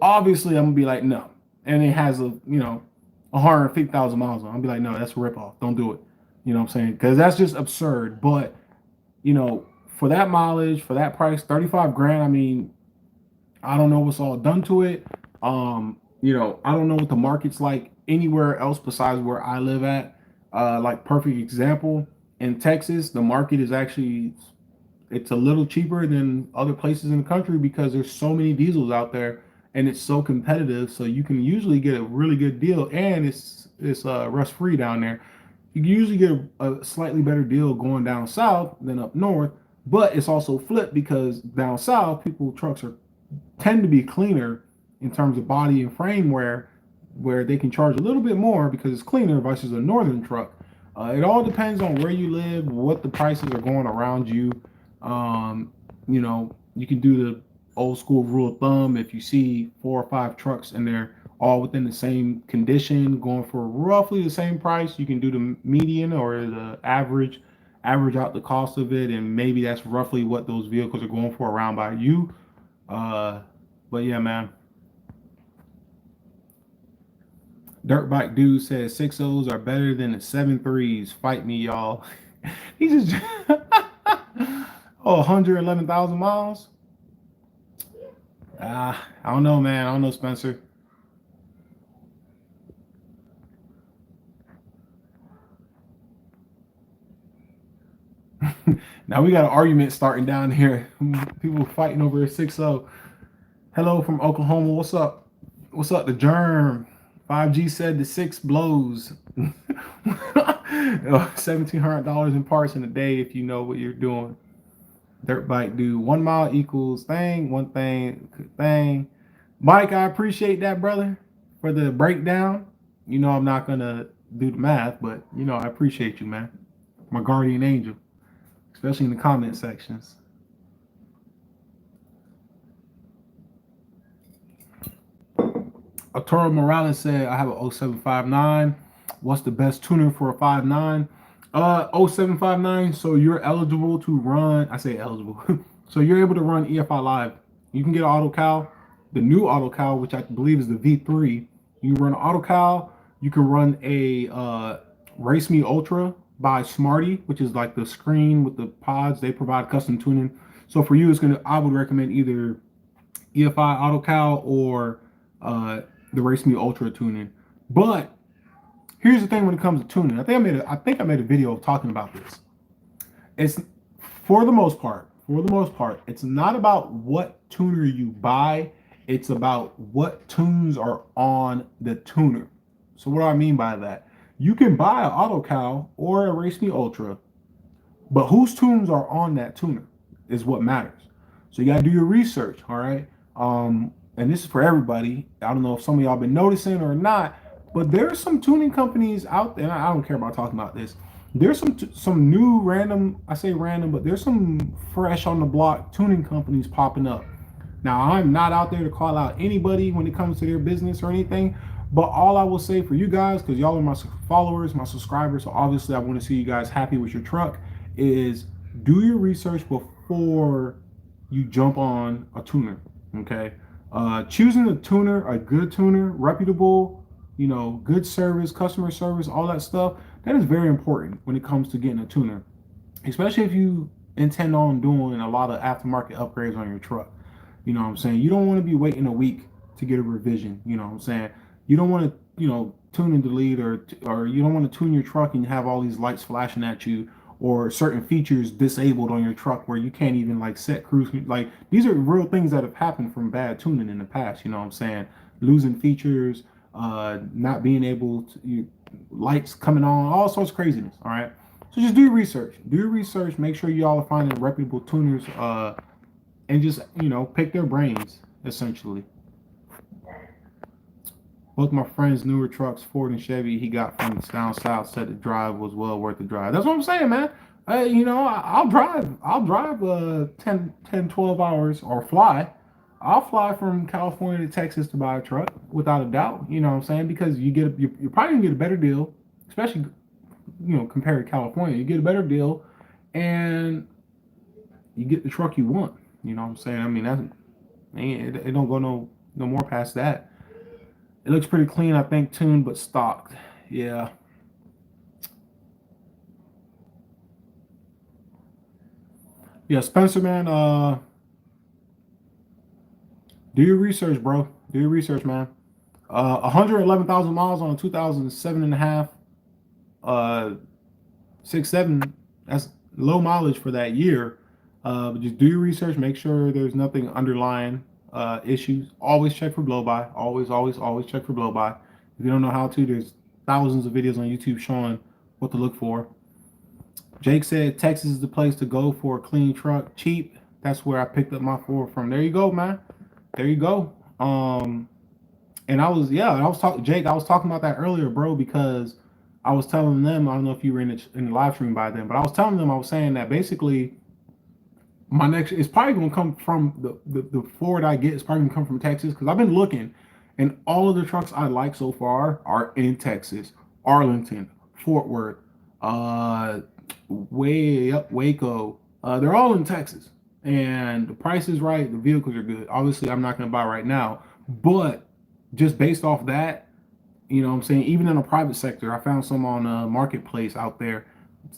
obviously I'm gonna be like no, and it has 150,000 miles on. I'll be like no, that's a ripoff. Don't do it. You know what I'm saying? Because that's just absurd. But for that mileage, for that price, 35 grand. I mean, I don't know what's all done to it. I don't know what the market's like anywhere else besides where I live at. Like perfect example in Texas, the market is actually it's a little cheaper than other places in the country because there's so many diesels out there and it's so competitive. So you can usually get a really good deal, and it's rust free down there. You can usually get a slightly better deal going down south than up north, but it's also flipped because down south, trucks tend to be cleaner in terms of body and frame wear, where they can charge a little bit more because it's cleaner versus a northern truck. It all depends on where you live, what the prices are going around you. You can do the old school rule of thumb. If you see 4 or 5 trucks and they're all within the same condition, going for roughly the same price, you can do the median or the average out the cost of it, and maybe that's roughly what those vehicles are going for around by you. But yeah, man. Dirt bike dude says 6.0s are better than the 7.3s. Fight me, y'all. He's just 111,000 miles. I don't know, man. I don't know, Spencer. Now we got an argument starting down here. People fighting over a 6.0. Hello from Oklahoma. What's up? What's up, the germ? 5G said the 6 blows. $1,700 in parts in a day if you know what you're doing. Dirt bike dude. 1 mile equals thing. One thing. Mike, I appreciate that, brother, for the breakdown. I'm not gonna do the math, but you know, I appreciate you, man. My guardian angel, especially in the comment sections. Arturo Morales said, I have a 0759. What's the best tuner for a 5.9? 0759. So you're eligible to run, I say eligible. So you're able to run EFI Live. You can get an auto cal, the new auto cal, which I believe is the V3. You run an auto cal. You can run a Race Me Ultra by Smarty, which is like the screen with the pods. They provide custom tuning. So for you, I would recommend either EFI auto cal or the Race Me Ultra tuning. But here's the thing when it comes to tuning. I think I made a video talking about this. It's for the most part, it's not about what tuner you buy. It's about what tunes are on the tuner. So what do I mean by that? You can buy an auto cal or a Race Me Ultra, but whose tunes are on that tuner is what matters. So you got to do your research, all right? And this is for everybody. I don't know if some of y'all been noticing or not, but there's some tuning companies out there. I don't care about talking about this. There's some new random, I say random, but there's some fresh on the block tuning companies popping up. Now, I'm not out there to call out anybody when it comes to their business or anything, but all I will say for you guys, because y'all are my followers, my subscribers, so obviously I want to see you guys happy with your truck, is do your research before you jump on a tuner, okay? Choosing a tuner, a good tuner, reputable, you know, good service, customer service, all that stuff, that is very important when it comes to getting a tuner, especially if you intend on doing a lot of aftermarket upgrades on your truck. You know what I'm saying? You don't want to be waiting a week to get a revision. You know what I'm saying? You don't want to, you know, tune and delete, or you don't want to tune your truck and have all these lights flashing at you, or certain features disabled on your truck where you can't even like set cruise. Like, these are real things that have happened from bad tuning in the past. You know what I'm saying? Losing features, not being able to, lights coming on, all sorts of craziness. All right. So just do your research. Do your research. Make sure y'all are finding reputable tuners, and just, you know, pick their brains essentially. Both my friends' newer trucks, Ford and Chevy, he got from down south, said the drive was well worth the drive. That's what I'm saying, man. You know, I'll drive 10, 12 hours, or fly. I'll fly from California to Texas to buy a truck without a doubt. You know what I'm saying? Because you're probably gonna get a better deal, especially, you know, compared to California. You get a better deal, and you get the truck you want. You know what I'm saying? I mean, it don't go no more past that. It looks pretty clean, I think, tuned but stocked. Yeah. Yeah, Spencer, man, do your research, bro. Do your research, man. 111,000 miles on a 2007 and a half, 6.7. That's low mileage for that year. But just do your research. Make sure there's nothing underlying issues. Always check for blow by. Always check for blow by. If you don't know how to, there's thousands of videos on YouTube showing what to look for. Jake said Texas is the place to go for a clean truck, cheap. That's where I picked up my Ford from. There you go, man. There you go. And I was talking, Jake, I was talking about that earlier, bro, because I was telling them, I don't know if you were in the live stream by then, but I was telling them, I was saying that basically my next, it's probably going to come from the Ford I get, is probably going to come from Texas, because I've been looking, and all of the trucks I like so far are in Texas, Arlington, Fort Worth, way up Waco. They're all in Texas, and the price is right. The vehicles are good. Obviously, I'm not going to buy right now, but just based off that, you know what I'm saying, even in the private sector, I found some on a marketplace out there,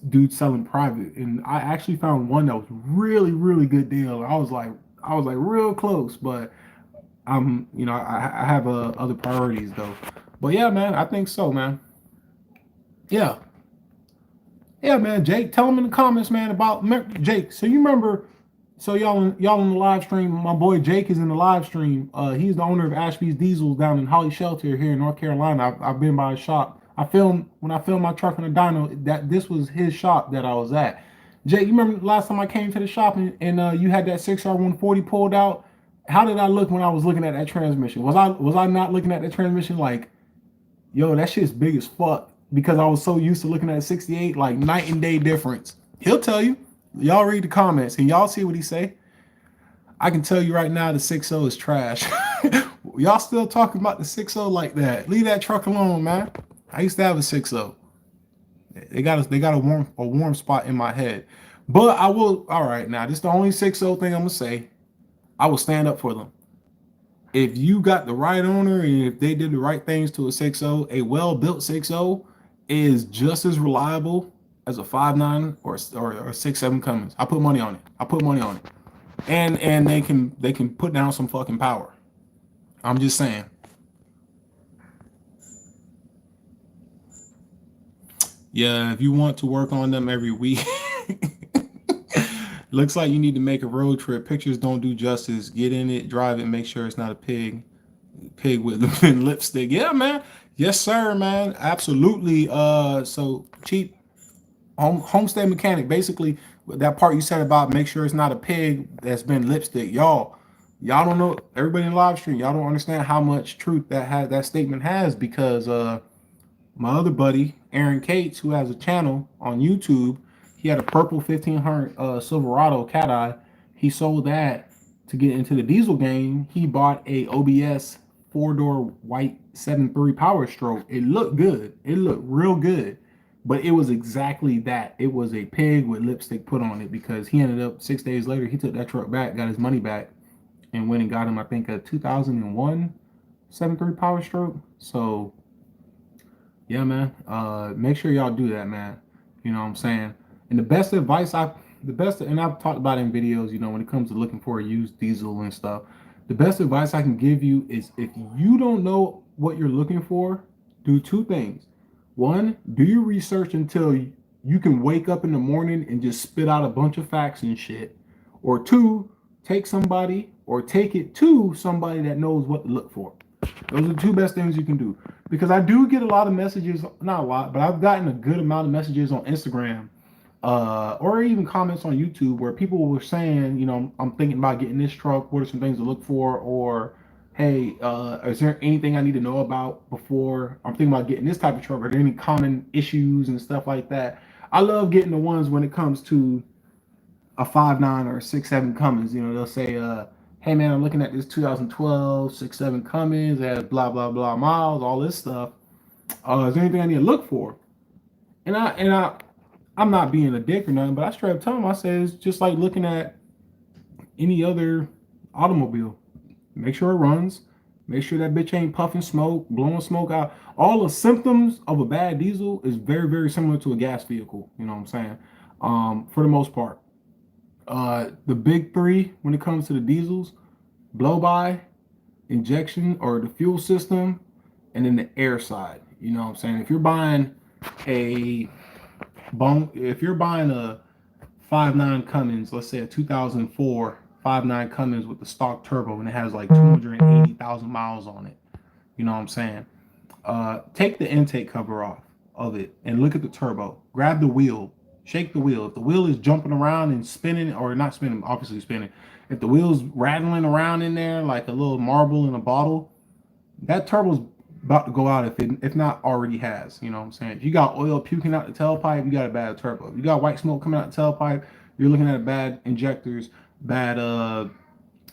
dude selling private, and I actually found one that was really, really good deal. I was like real close, but you know, I have other priorities though. But yeah, man, I think so, man. Yeah, man. Jake, tell them in the comments, man, about Jake. So you remember? So y'all in the live stream, my boy Jake is in the live stream. He's the owner of Ashby's Diesels down in Holly Shelter here in North Carolina. I've been by his shop. When I filmed my truck in a dyno, that this was his shop that I was at. Jake, you remember last time I came to the shop and you had that 6R140 pulled out? How did I look when I was looking at that transmission? Was I not looking at that transmission like, yo, that shit's big as fuck? because I was so used to looking at 68, like night and day difference. He'll tell you. Y'all read the comments and y'all see what he say. I can tell you right now the 60 is trash. Y'all still talking about the 60 like that. Leave that truck alone, man. I used to have a 60. They got a warm spot in my head. But I will, all right, now this is the only 60 thing I'm gonna say. I will stand up for them. If you got the right owner and if they did the right things to a 60, a well-built 60 is just as reliable as a 5.9 or 6.7 Cummins. I put money on it. I put money on it. And they can put down some fucking power. I'm just saying. Yeah, if you want to work on them every week, looks like you need to make a road trip. Pictures don't do justice. Get in it, drive it, make sure it's not a pig with lipstick. Yeah, man. Yes, sir, man. Absolutely. So cheap homestead mechanic. Basically, that part you said about make sure it's not a pig that's been lipstick. Y'all don't know. Everybody in the live stream, y'all don't understand how much truth that statement has because my other buddy Aaron Cates, who has a channel on YouTube, he had a purple 1500 Silverado cat eye. He sold that to get into the diesel game. He bought a OBS 4-door white 7.3 Power Stroke. It looked good. It looked real good. But it was exactly that. It was a pig with lipstick put on it because he ended up 6 days later, he took that truck back, got his money back, and went and got him, I think, a 2001 7.3 Power Stroke. So yeah, man. Make sure y'all do that, man. You know what I'm saying? And and I've talked about it in videos, when it comes to looking for a used diesel and stuff, the best advice I can give you is if you don't know what you're looking for, do two things. One, do your research until you can wake up in the morning and just spit out a bunch of facts and shit. Or two, take it to somebody that knows what to look for. Those are the two best things you can do. Because I do get a lot of messages, not a lot, but I've gotten a good amount of messages on Instagram, or even comments on YouTube where people were saying, I'm thinking about getting this truck. What are some things to look for? Or, hey, is there anything I need to know about before I'm thinking about getting this type of truck? Are there any common issues and stuff like that? I love getting the ones when it comes to a 5.9 or a 6.7 Cummins. They'll say, hey man, I'm looking at this 2012 6.7 Cummins, it has blah blah blah miles, all this stuff. Is there anything I need to look for? I'm not being a dick or nothing, but I straight up tell them, I say it's just like looking at any other automobile. Make sure it runs. Make sure that bitch ain't puffing smoke, blowing smoke out. All the symptoms of a bad diesel is very, very similar to a gas vehicle. You know what I'm saying? For the most part. The big three when it comes to the diesels: blow by, injection or the fuel system, and then the air side. You know what I'm saying? If you're buying a 5.9 Cummins, let's say a 2004 5.9 Cummins with the stock turbo, and it has like 280,000 miles on it. You know what I'm saying? Take the intake cover off of it and look at the turbo. Grab the wheel, shake the wheel. If the wheel is jumping around and spinning, or not spinning, obviously spinning, if the wheel's rattling around in there like a little marble in a bottle, that turbo's about to go out if not already has. You know what I'm saying? If you got oil puking out the tailpipe, you got a bad turbo. If you got white smoke coming out the tailpipe, you're looking at bad injectors, bad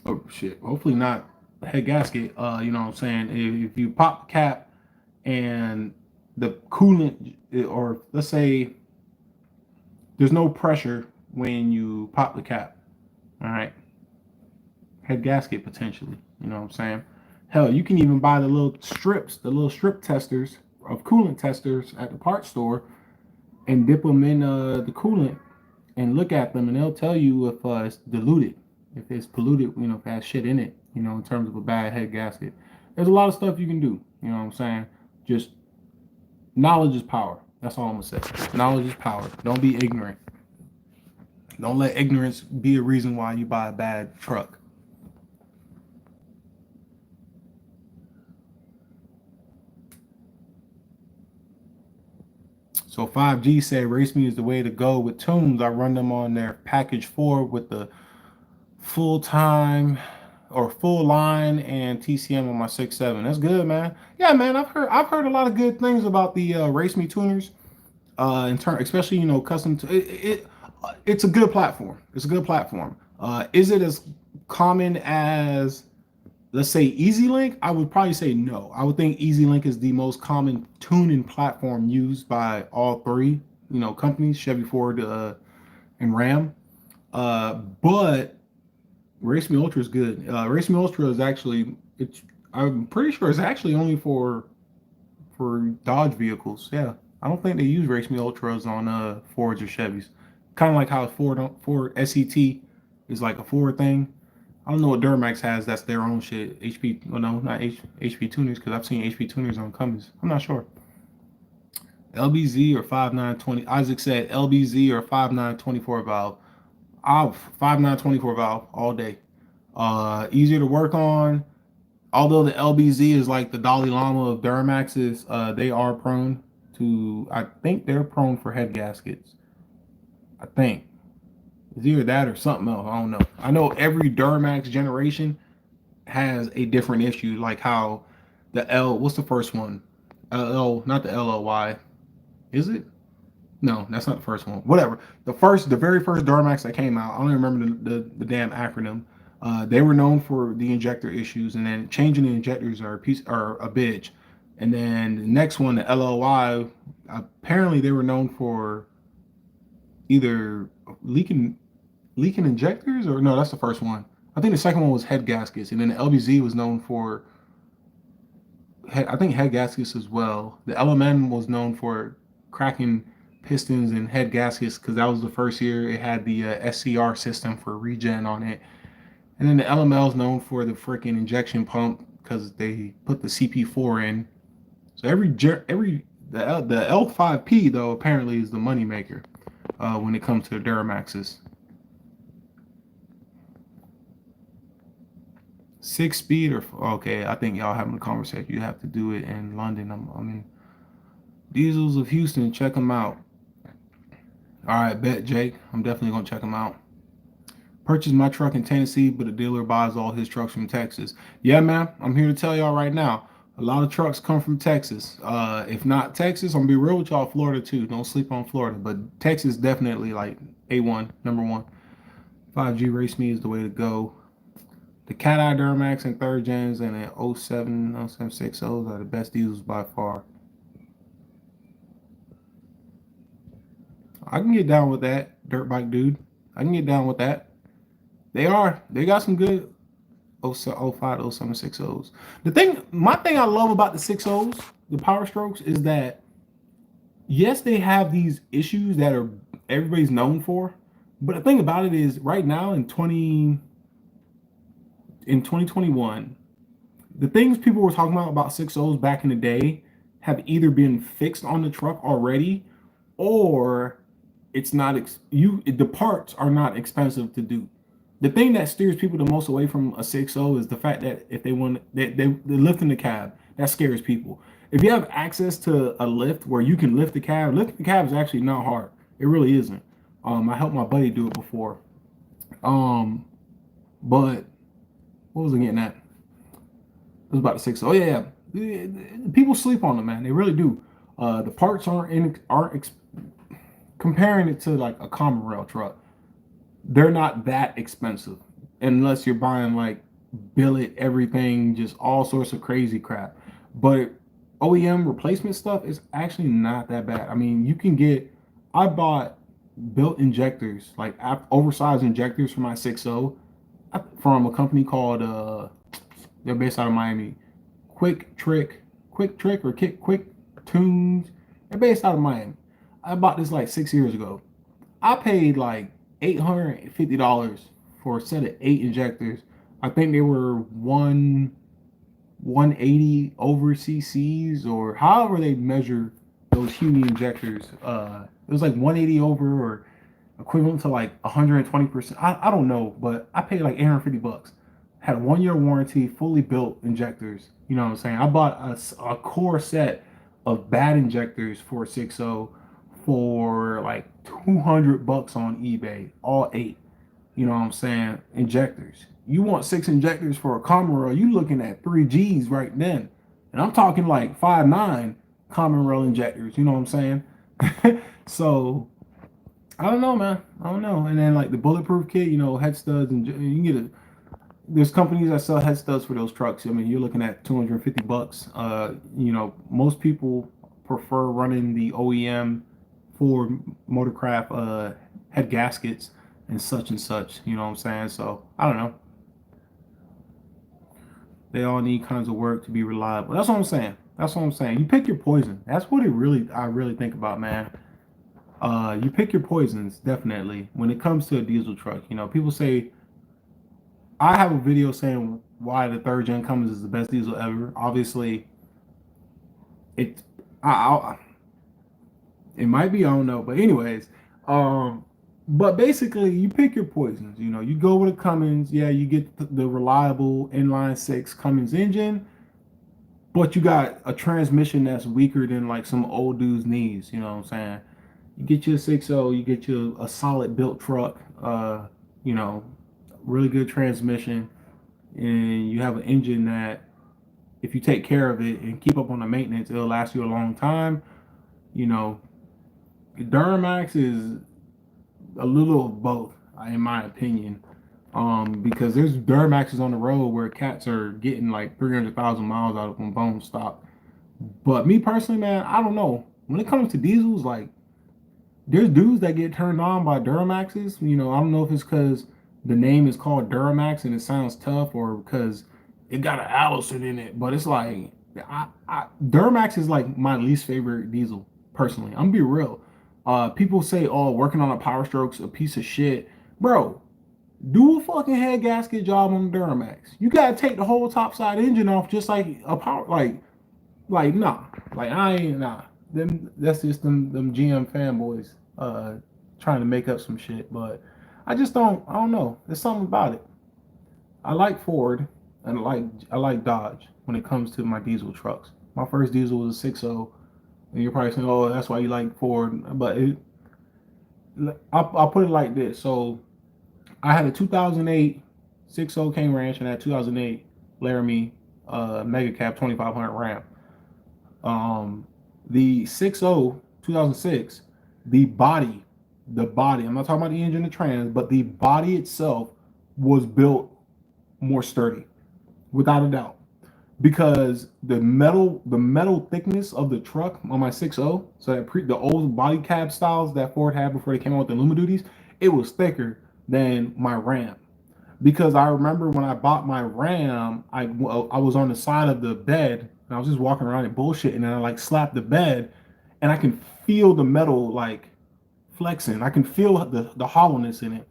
hopefully not head gasket. You know what I'm saying? If you pop the cap and the coolant, or let's say there's no pressure when you pop the cap, all right, head gasket potentially. You know what I'm saying? Hell, you can even buy the little strip testers of coolant testers at the parts store and dip them in the coolant and look at them, and they'll tell you if it's diluted, if it's polluted, if it has shit in it, in terms of a bad head gasket. There's a lot of stuff you can do, you know what I'm saying? Just knowledge is power. That's all I'm gonna say. Knowledge is power. Don't be ignorant. Don't let ignorance be a reason why you buy a bad truck. So 5G said race me is the way to go with tunes. I run them on their package 4 with the full time or full line and TCM on my 6.7. That's good, man. Yeah, man. I've heard a lot of good things about the Race Me tuners. In turn, especially custom. It's a good platform. It's a good platform. Is it as common as, let's say, EasyLink? I would probably say no. I would think EasyLink is the most common tuning platform used by all three companies, Chevy, Ford, and Ram. But Race Me Ultra is good. Race Me Ultra is actually, it's I'm pretty sure it's actually only for Dodge vehicles. Yeah, I don't think they use Race Me Ultras on Fords or Chevys. Kind of like how Ford SET is like a Ford thing. I don't know what Duramax has. That's their own shit. HP, well, no, not HP tuners, because I've seen HP tuners on Cummins. I'm not sure. LBZ or 5920. Isaac said LBZ or 5924 valve. I'll 5924 valve all day. Easier to work on. Although the LBZ is like the Dalai Lama of Duramaxes, they are prone to. I think they're prone for head gaskets. I think it's either that or something else. I don't know. I know every Duramax generation has a different issue, like how the L. What's the first one? LL, not the LLY. Is it? No, that's not the first one. Whatever. The very first Duramax that came out, I don't even remember the damn acronym. They were known for the injector issues, and then changing the injectors are a bitch. And then the next one, the LLY, apparently they were known for either leaking injectors, or no, that's the first one. I think the second one was head gaskets, and then the LBZ was known for I think head gaskets as well. The LMN was known for cracking pistons and head gaskets because that was the first year it had the SCR system for regen on it. And then the LML is known for the freaking injection pump because they put the CP4 in. So the L5P though apparently is the moneymaker when it comes to the Duramaxes. 6 speed or okay? I think y'all having a conversation. You have to do it in London. I mean, Diesels of Houston. Check them out. All right, bet Jake. I'm definitely gonna check them out. Purchased my truck in Tennessee, but the dealer buys all his trucks from Texas. Yeah, man. I'm here to tell y'all right now. A lot of trucks come from Texas. If not Texas, I'm gonna be real with y'all. Florida too. Don't sleep on Florida, but Texas definitely like A1, number one. 5G Race Me is the way to go. The Cat Eye Duramax and third gens and the 07, 0760s are the best diesels by far. I can get down with that, dirt bike dude. I can get down with that. They are. They got some good 05, 0760s. My thing I love about the 60s, the Power Strokes, is that yes, they have these issues that are everybody's known for, but the thing about it is right now in 2021, the things people were talking about 60s back in the day have either been fixed on the truck already, or it's not the parts are not expensive to do. The thing that steers people the most away from a 60 is the fact that if they want they lift in the cab, that scares people. If you have access to a lift where you can lift the cab, lifting the cab is actually not hard. It really isn't. I helped my buddy do it before. But what was I getting at? It was about the 60. Oh yeah. People sleep on them, man. They really do. The parts aren't comparing it to like a common rail truck. They're not that expensive unless you're buying like billet everything, just all sorts of crazy crap. But OEM replacement stuff is actually not that bad. I mean, you can get. I bought built injectors, like oversized injectors for my 60 from a company called they're based out of Miami. Quick Trick or Quick Tunes. They're based out of Miami. I bought this like 6 years ago. I paid like $850 for a set of 8 injectors. I think they were 180 over CCs or however they measure those Huey injectors. It was like 180 over or equivalent to like 120%. I don't know, but I paid like $850. Had a 1 year warranty, fully built injectors. You know what I'm saying? I bought a core set of bad injectors for a 60 for like $200 on eBay, all 8. You know what I'm saying? Injectors. You want 6 injectors for a common rail, you looking at 3 G's right then. And I'm talking like 5.9 common rail injectors, you know what I'm saying? So I don't know, man. I don't know. And then like the bulletproof kit, head studs, and you can get a. There's companies that sell head studs for those trucks. I mean, you're looking at $250. Most people prefer running the OEM for motorcraft head gaskets and such and such. You know what I'm saying? So I don't know. They all need kinds of work to be reliable. That's what I'm saying. That's what I'm saying. You pick your poison. That's what I really think about, man. You pick your poisons, definitely. When it comes to a diesel truck, people say, I have a video saying why the third gen Cummins is the best diesel ever. Obviously, it, I it might be, I don't know, but anyways, um, but basically, you pick your poisons. You go with a Cummins. Yeah, you get the reliable inline six Cummins engine, but you got a transmission that's weaker than like some old dude's knees. You know what I'm saying? You get you a 6.0, you get you a solid built truck, you know, really good transmission, and you have an engine that, if you take care of it and keep up on the maintenance, it'll last you a long time. You know, Duramax is a little of both, in my opinion, because there's Duramaxes on the road where cats are getting like 300,000 miles out of them bone stock. But me personally, man, I don't know. When it comes to diesels, like, there's dudes that get turned on by Duramaxes. I don't know if it's because the name is called Duramax and it sounds tough, or because it got an Allison in it. But it's like, Duramax is like my least favorite diesel, personally. I'm gonna be real. People say, "Oh, working on a Power Stroke's a piece of shit," bro. Do a fucking head gasket job on the Duramax. You gotta take the whole topside engine off, just like a power, nah, like I ain't nah. Them That's just them GM fanboys trying to make up some shit. But I don't know. There's something about it. I like Ford and I like Dodge when it comes to my diesel trucks. My first diesel was a 6.0, and you're probably saying, "Oh, that's why you like Ford." But I'll put it like this. So I had a 2008 6.0 King Ranch and that 2008 Laramie Mega Cab 2500 Ram. The 6.0 2006, the body, I'm not talking about the engine and trans, but the body itself was built more sturdy, without a doubt. Because the metal thickness of the truck on my 6.0, so the old body cab styles that Ford had before they came out with the Luma Duties, it was thicker than my Ram. Because I remember when I bought my Ram, I was on the side of the bed and I was just walking around and bullshitting, and I like slapped the bed, and I can feel the metal like flexing. I can feel the hollowness in it.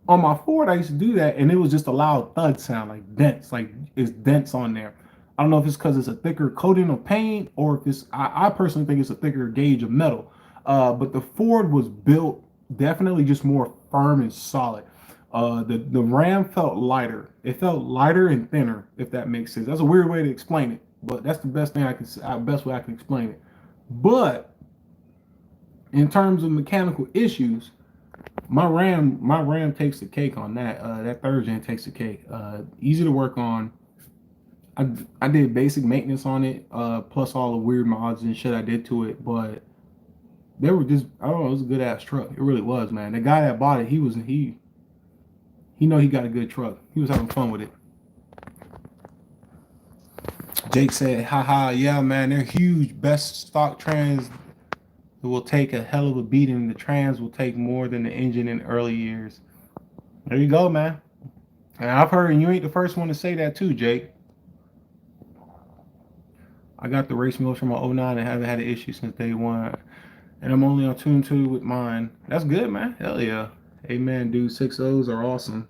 On my Ford, I used to do that, and it was just a loud thud sound, like dense, like it's dense on there. I don't know if it's because it's a thicker coating of paint, or if it's. I personally think it's a thicker gauge of metal. But the Ford was built definitely just more firm and solid. The Ram felt lighter. It felt lighter and thinner, if that makes sense. That's a weird way to explain it, but that's the best way I can explain it. But in terms of mechanical issues, my Ram takes the cake on that. That third gen takes the cake. Easy to work on. I did basic maintenance on it, plus all the weird mods and shit I did to it, but they were just, I don't know, it was a good ass truck. It really was, man. The guy that bought it, he know he got a good truck. He was having fun with it. Jake said, haha, yeah, man, they're huge. Best stock trans. It will take a hell of a beating. The trans will take more than the engine in early years. There you go, man. And I've heard, and you ain't the first one to say that too, Jake. I got the race mules from my '09 and haven't had an issue since day one. And I'm only on tune 2 with mine. That's good, man. Hell yeah. Amen, dude. 6.0s are awesome.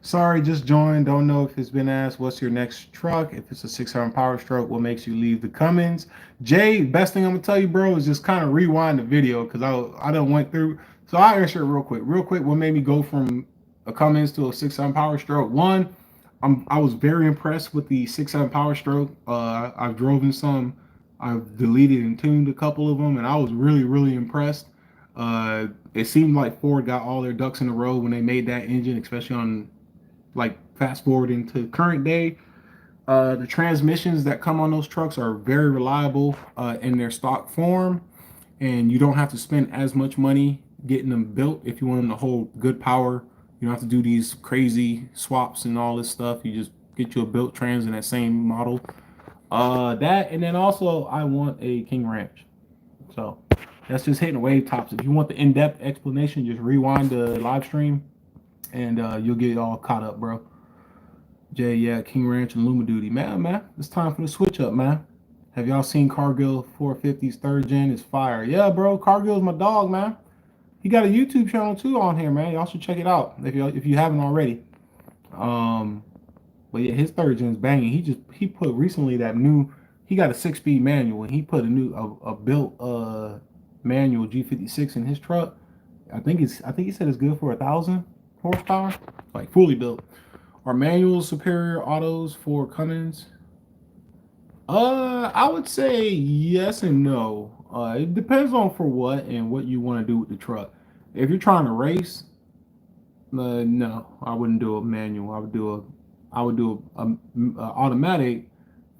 Sorry, just joined. Don't know if it's been asked, what's your next truck? If it's a 600 Power Stroke, what makes you leave the Cummins? Jay, best thing I'm going to tell you, bro, is just kind of rewind the video, because I done went through. So I'll answer it real quick. Real quick, what made me go from a Cummins to a 600 Power Stroke? One, I was very impressed with the 600 Power Stroke. I've driven some. I've deleted and tuned a couple of them, and I was really, really impressed. It seemed like Ford got all their ducks in a row when they made that engine, especially on like fast forwarding to current day, the transmissions that come on those trucks are very reliable in their stock form, and you don't have to spend as much money getting them built if you want them to hold good power. You don't have to do these crazy swaps and all this stuff. You just get you a built trans in that same model. That, and then also I want a King Ranch. So that's just hitting the wave tops. If you want the in-depth explanation, just rewind the live stream and you'll get all caught up, bro. Jay, yeah, King Ranch and Luma Duty. Man, it's time for the switch up, man. Have y'all seen Cargill 450's third gen? Is fire. Yeah, bro. Cargill's my dog, man. He got a YouTube channel too on here, man. Y'all should check it out if you haven't already. Um, but yeah, his third gen's banging. He put recently that new. He got a 6-speed manual, and he put a built manual G56 in his truck. I think he said it's good for 1,000 horsepower, like fully built. Are manual superior autos for Cummins? I would say yes and no. It depends on for what and what you want to do with the truck. If you're trying to race, no, I wouldn't do a manual. I would do a automatic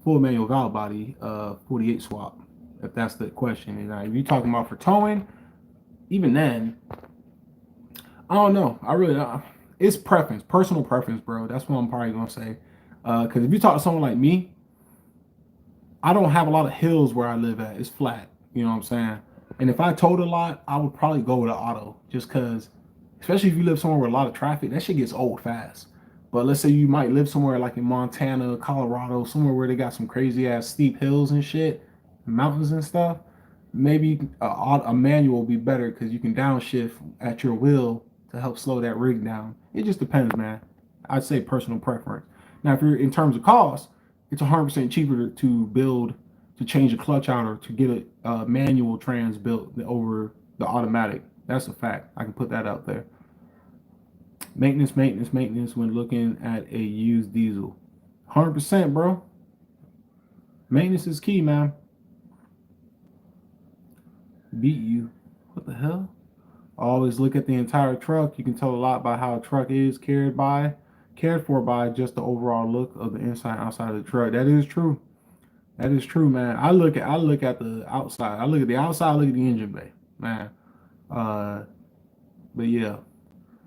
full manual valve body 48 swap, if that's the question. And if you're talking about for towing, even then, I don't know. I really, it's preference, personal preference, bro. That's what I'm probably gonna say. Because if you talk to someone like me, I don't have a lot of hills where I live at. It's flat. You know what I'm saying? And if I towed a lot, I would probably go with an auto, just because, especially if you live somewhere with a lot of traffic, that shit gets old fast. But let's say you might live somewhere like in Montana, Colorado, somewhere where they got some crazy ass steep hills and shit, mountains and stuff. Maybe a manual will be better because you can downshift at your will to help slow that rig down. It just depends, man. I'd say personal preference. Now, if you're in terms of cost, it's 100% cheaper to build, to change a clutch out or to get a manual trans built over the automatic. That's a fact. I can put that out there. Maintenance when looking at a used diesel. 100%, bro. Maintenance is key, man. Beat you. What the hell? Always look at the entire truck. You can tell a lot by how a truck is cared for by just the overall look of the inside and outside of the truck. That is true. That is true, man. I look at the outside. I look at the outside, I look at the engine bay, man. Uh but yeah.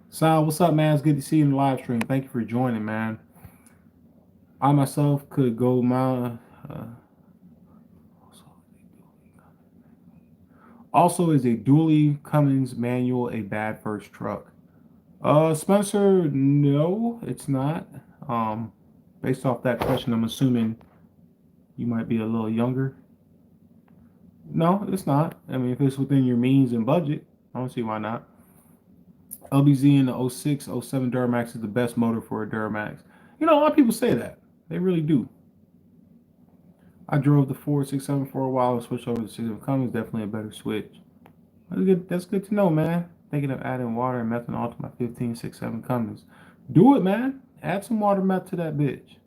Sal, what's up, man? It's good to see you in the live stream. Thank you for joining, man. I myself could go my also, is a dually Cummins manual a bad first truck? Spencer, no, it's not. Based off that question, I'm assuming you might be a little younger. No, it's not. I mean, if it's within your means and budget, I don't see why not. LBZ in the 06, 07 Duramax is the best motor for a Duramax. You know, a lot of people say that. They really do. I drove the Ford 6.7 for a while and switched over to 6.7 Cummins. Definitely a better switch. That's good to know, man. Thinking of adding water and methanol to my 15 6.7 Cummins. Do it, man. Add some water meth to that bitch.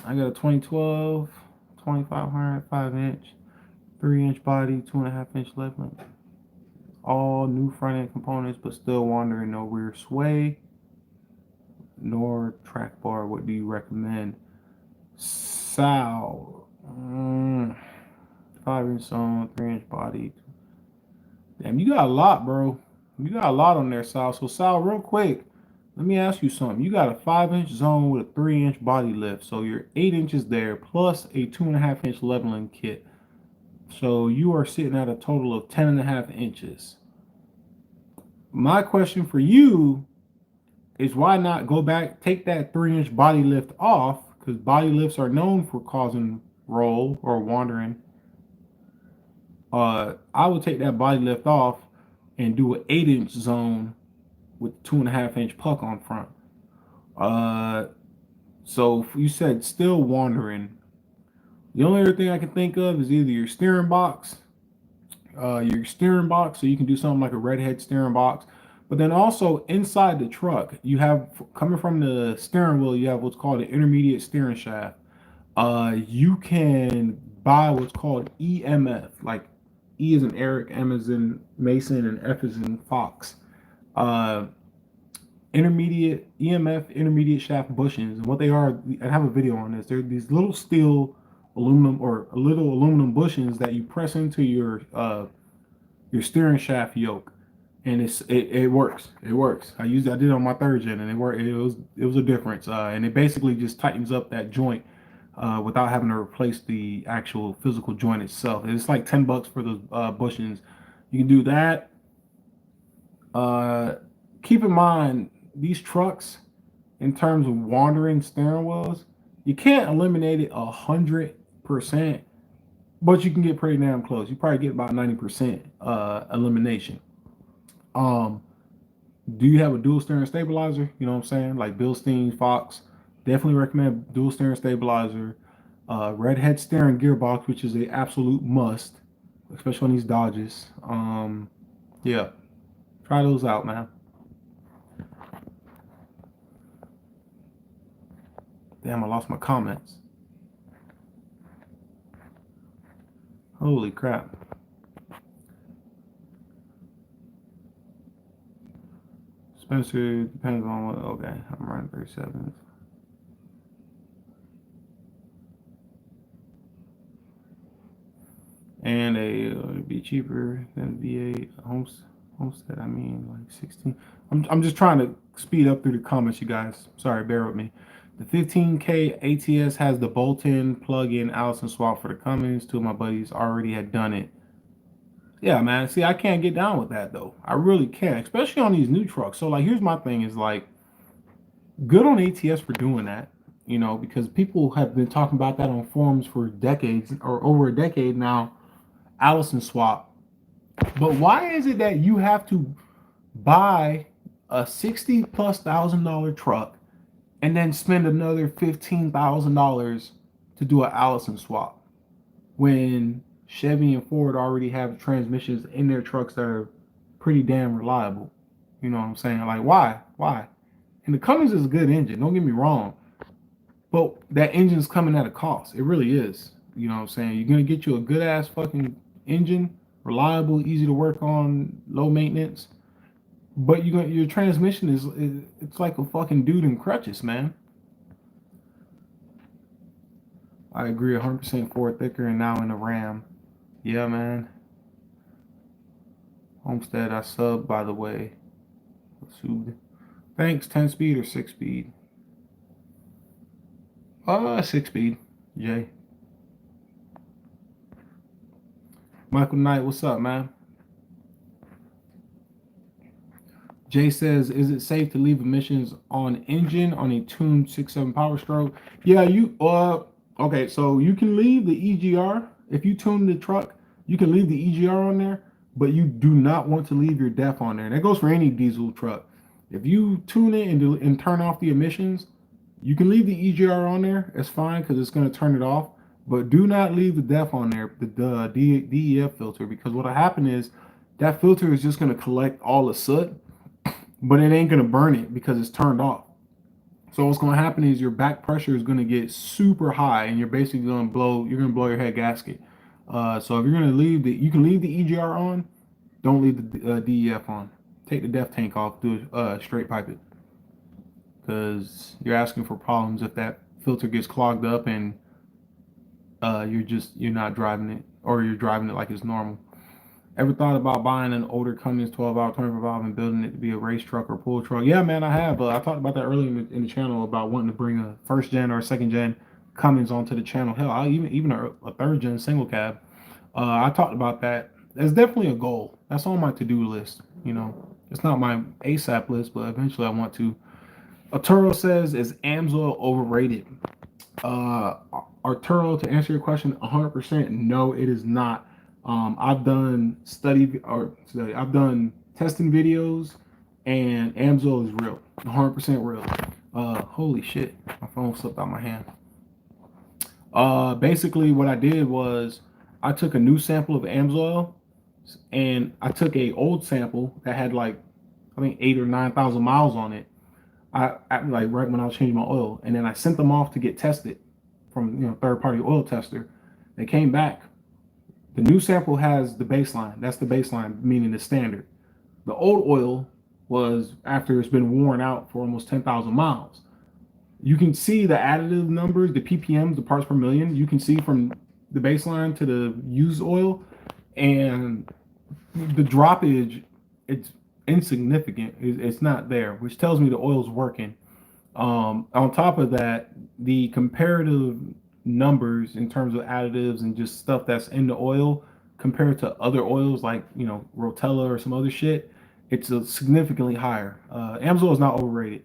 I got a 2012 2500 5-inch 3-inch body, 2.5-inch left link. All new front end components, but still wandering, no rear sway nor track bar. What do you recommend? Sal, 5-inch zone, 3-inch body. Damn, you got a lot, bro. You got a lot on there, Sal. So, Sal, real quick, let me ask you something. You got a 5-inch zone with a 3-inch body lift. So, you're 8 inches there plus a 2.5-inch leveling kit. So, you are sitting at a total of 10.5 inches. My question for you is why not go back, take that 3-inch body lift off, because body lifts are known for causing roll or wandering. I would take that body lift off and do an 8-inch zone with 2.5-inch puck on front. So you said still wandering. The only other thing I can think of is either your steering box, so you can do something like a redhead steering box. But then also inside the truck, you have, coming from the steering wheel, you have what's called an intermediate steering shaft. You can buy what's called EMF, like E is in Eric, M is in Mason, and F is in Fox. intermediate EMF intermediate shaft bushings. And what they are, I have a video on this. They're these little steel aluminum or a little aluminum bushings that you press into your steering shaft yoke, and it works. It works. I did it on my third gen, and it worked. It was a difference, and it basically just tightens up that joint without having to replace the actual physical joint itself. It's like $10 for those bushings. You can do that. Keep in mind these trucks, in terms of wandering steering wheels, you can't eliminate it 100%, but you can get pretty damn close. You probably get about 90% elimination. Um, do you have a dual steering stabilizer? You know what I'm saying? Like Bilstein, Fox. Definitely recommend dual steering stabilizer. Red head steering gearbox, which is a absolute must, especially on these Dodges. Yeah, try those out, man. Damn, I lost my comments. Holy crap. Spencer, depends on what. Okay, I'm running 37. And it'd be cheaper than V8 homestead. I mean, like 16. I'm just trying to speed up through the comments, you guys. Sorry, bear with me. The 15K ATS has the bolt-in plug-in Allison swap for the Cummins. Two of my buddies already had done it. Yeah, man. See, I can't get down with that though. I really can't, especially on these new trucks. So like, here's my thing: is like, good on ATS for doing that. You know, because people have been talking about that on forums for decades or over a decade now. Allison swap. But why is it that you have to buy a 60 plus $1,000 truck and then spend another $15,000 to do an Allison swap when Chevy and Ford already have transmissions in their trucks that are pretty damn reliable? You know what I'm saying? Like, why? Why? And the Cummins is a good engine, don't get me wrong. But that engine's coming at a cost. It really is. You know what I'm saying? You're going to get you a good ass fucking engine, reliable, easy to work on, low maintenance. But your transmission is it's like a fucking dude in crutches, man. I agree 100% Ford thicker and now in the Ram. Yeah, man. Homestead, I sub, by the way. Thanks, 10 speed or 6 speed? 6 speed, Jay. Michael Knight, what's up, man? Jay says, is it safe to leave emissions on engine on a tuned 6.7 Power Stroke? Yeah, okay, so you can leave the EGR. If you tune the truck, you can leave the EGR on there, but you do not want to leave your DEF on there. And that goes for any diesel truck. If you tune it and turn off the emissions, you can leave the EGR on there. It's fine because it's going to turn it off. But do not leave the DEF on there, the DEF filter, because what'll happen is that filter is just going to collect all the soot, but it ain't going to burn it because it's turned off. So what's going to happen is your back pressure is going to get super high, and you're basically going to blow. You're going to blow your head gasket. So if you're going to leave you can leave the EGR on. Don't leave the DEF on. Take the DEF tank off. Do straight pipe it, because you're asking for problems if that filter gets clogged up and you're not driving it, or you're driving it like it's normal. Ever thought about buying an older Cummins 12 hour 24 valve and building it to be a race truck or pull truck? Yeah, man, I have. I talked about that earlier in the channel about wanting to bring a first gen or a second gen Cummins onto the channel. Hell, I even a third gen single cab. I talked about that. That's definitely a goal. That's on my to-do list. You know, it's not my ASAP list, but eventually I want to. Arturo says, is Amsoil overrated? Arturo, to answer your question, 100%, no, it is not. I've done I've done testing videos, and Amsoil is real, 100% real. Holy shit, my phone slipped out my hand. Basically, what I did was I took a new sample of Amsoil, and I took a old sample that had like I think 8,000 or 9,000 miles on it. I like right when I was changing my oil, and then I sent them off to get tested from third-party oil tester. They came back. The new sample has the baseline. That's the baseline, meaning the standard. The old oil was after it's been worn out for almost 10,000 miles. You can see the additive numbers, the ppms, the parts per million. You can see from the baseline to the used oil, and the droppage, it's insignificant. It's not there, which tells me the oil's working. On top of that, the comparative numbers in terms of additives and just stuff that's in the oil compared to other oils like Rotella or some other shit, it's a significantly higher. Amsoil is not overrated.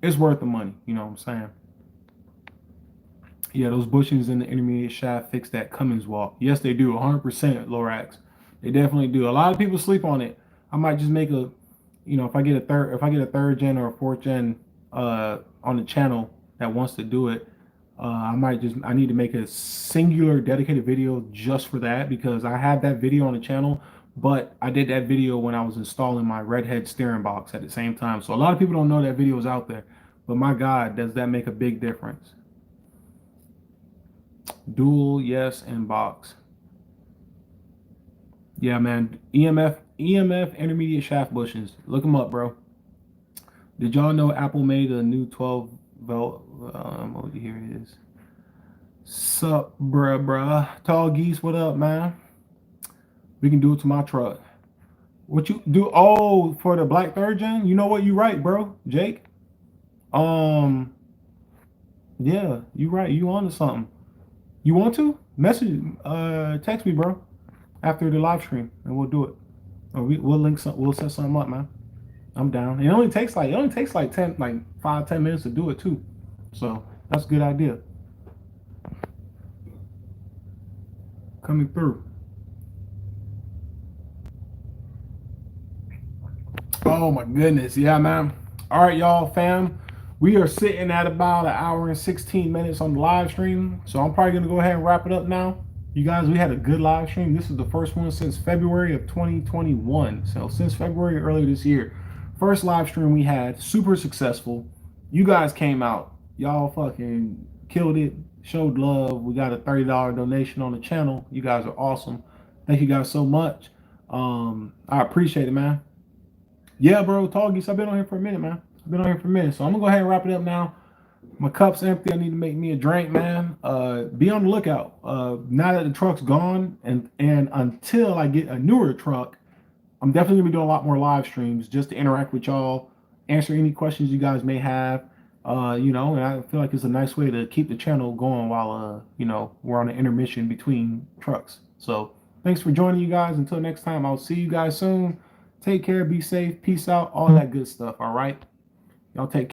It's worth the money. You know what I'm saying? Yeah, those bushings in the intermediate shaft fix that Cummins walk. Yes, they do. 100% Lorax. They definitely do. A lot of people sleep on it. I might just make a, if I get a third gen or a fourth gen on the channel that wants to do it, I need to make a singular dedicated video just for that, because I have that video on the channel, but I did that video when I was installing my redhead steering box at the same time. So a lot of people don't know that video is out there, but my God, does that make a big difference? Dual, yes, and box. Yeah, man. EMF intermediate shaft bushings. Look them up, bro. Did y'all know Apple made a new 12 volt? Here it is. Sup, bruh. Tall geese, what up, man? We can do it to my truck. What you do? Oh, for the black third gen? You know what? You right, bro, Jake. Yeah, you right. You on to something. You want to message, text me, bro, after the live stream, and we'll do it. Or we'll link some. We'll set something up, man. I'm down. It only takes like 5-10 minutes to do it too, so that's a good idea. Coming through. Oh my goodness, yeah, man. All right, y'all, fam. We are sitting at about an hour and 16 minutes on the live stream, so I'm probably gonna go ahead and wrap it up now. You guys, we had a good live stream. This is the first one since February of 2021. So since February earlier this year, first live stream we had, super successful. You guys came out, y'all fucking killed it, showed love. We got a $30 donation on the channel. You guys are awesome. Thank you guys so much. I appreciate it, man. Yeah, bro, Tall Geese, I've been on here for a minute, man. So I'm gonna go ahead and wrap it up now. My cup's empty. I need to make me a drink, man. Be on the lookout. Now that the truck's gone, and until I get a newer truck, I'm definitely gonna be doing a lot more live streams just to interact with y'all, answer any questions you guys may have. And I feel like it's a nice way to keep the channel going while we're on an intermission between trucks. So thanks for joining, you guys. Until next time, I'll see you guys soon. Take care, be safe, peace out, all that good stuff. All right, y'all take care.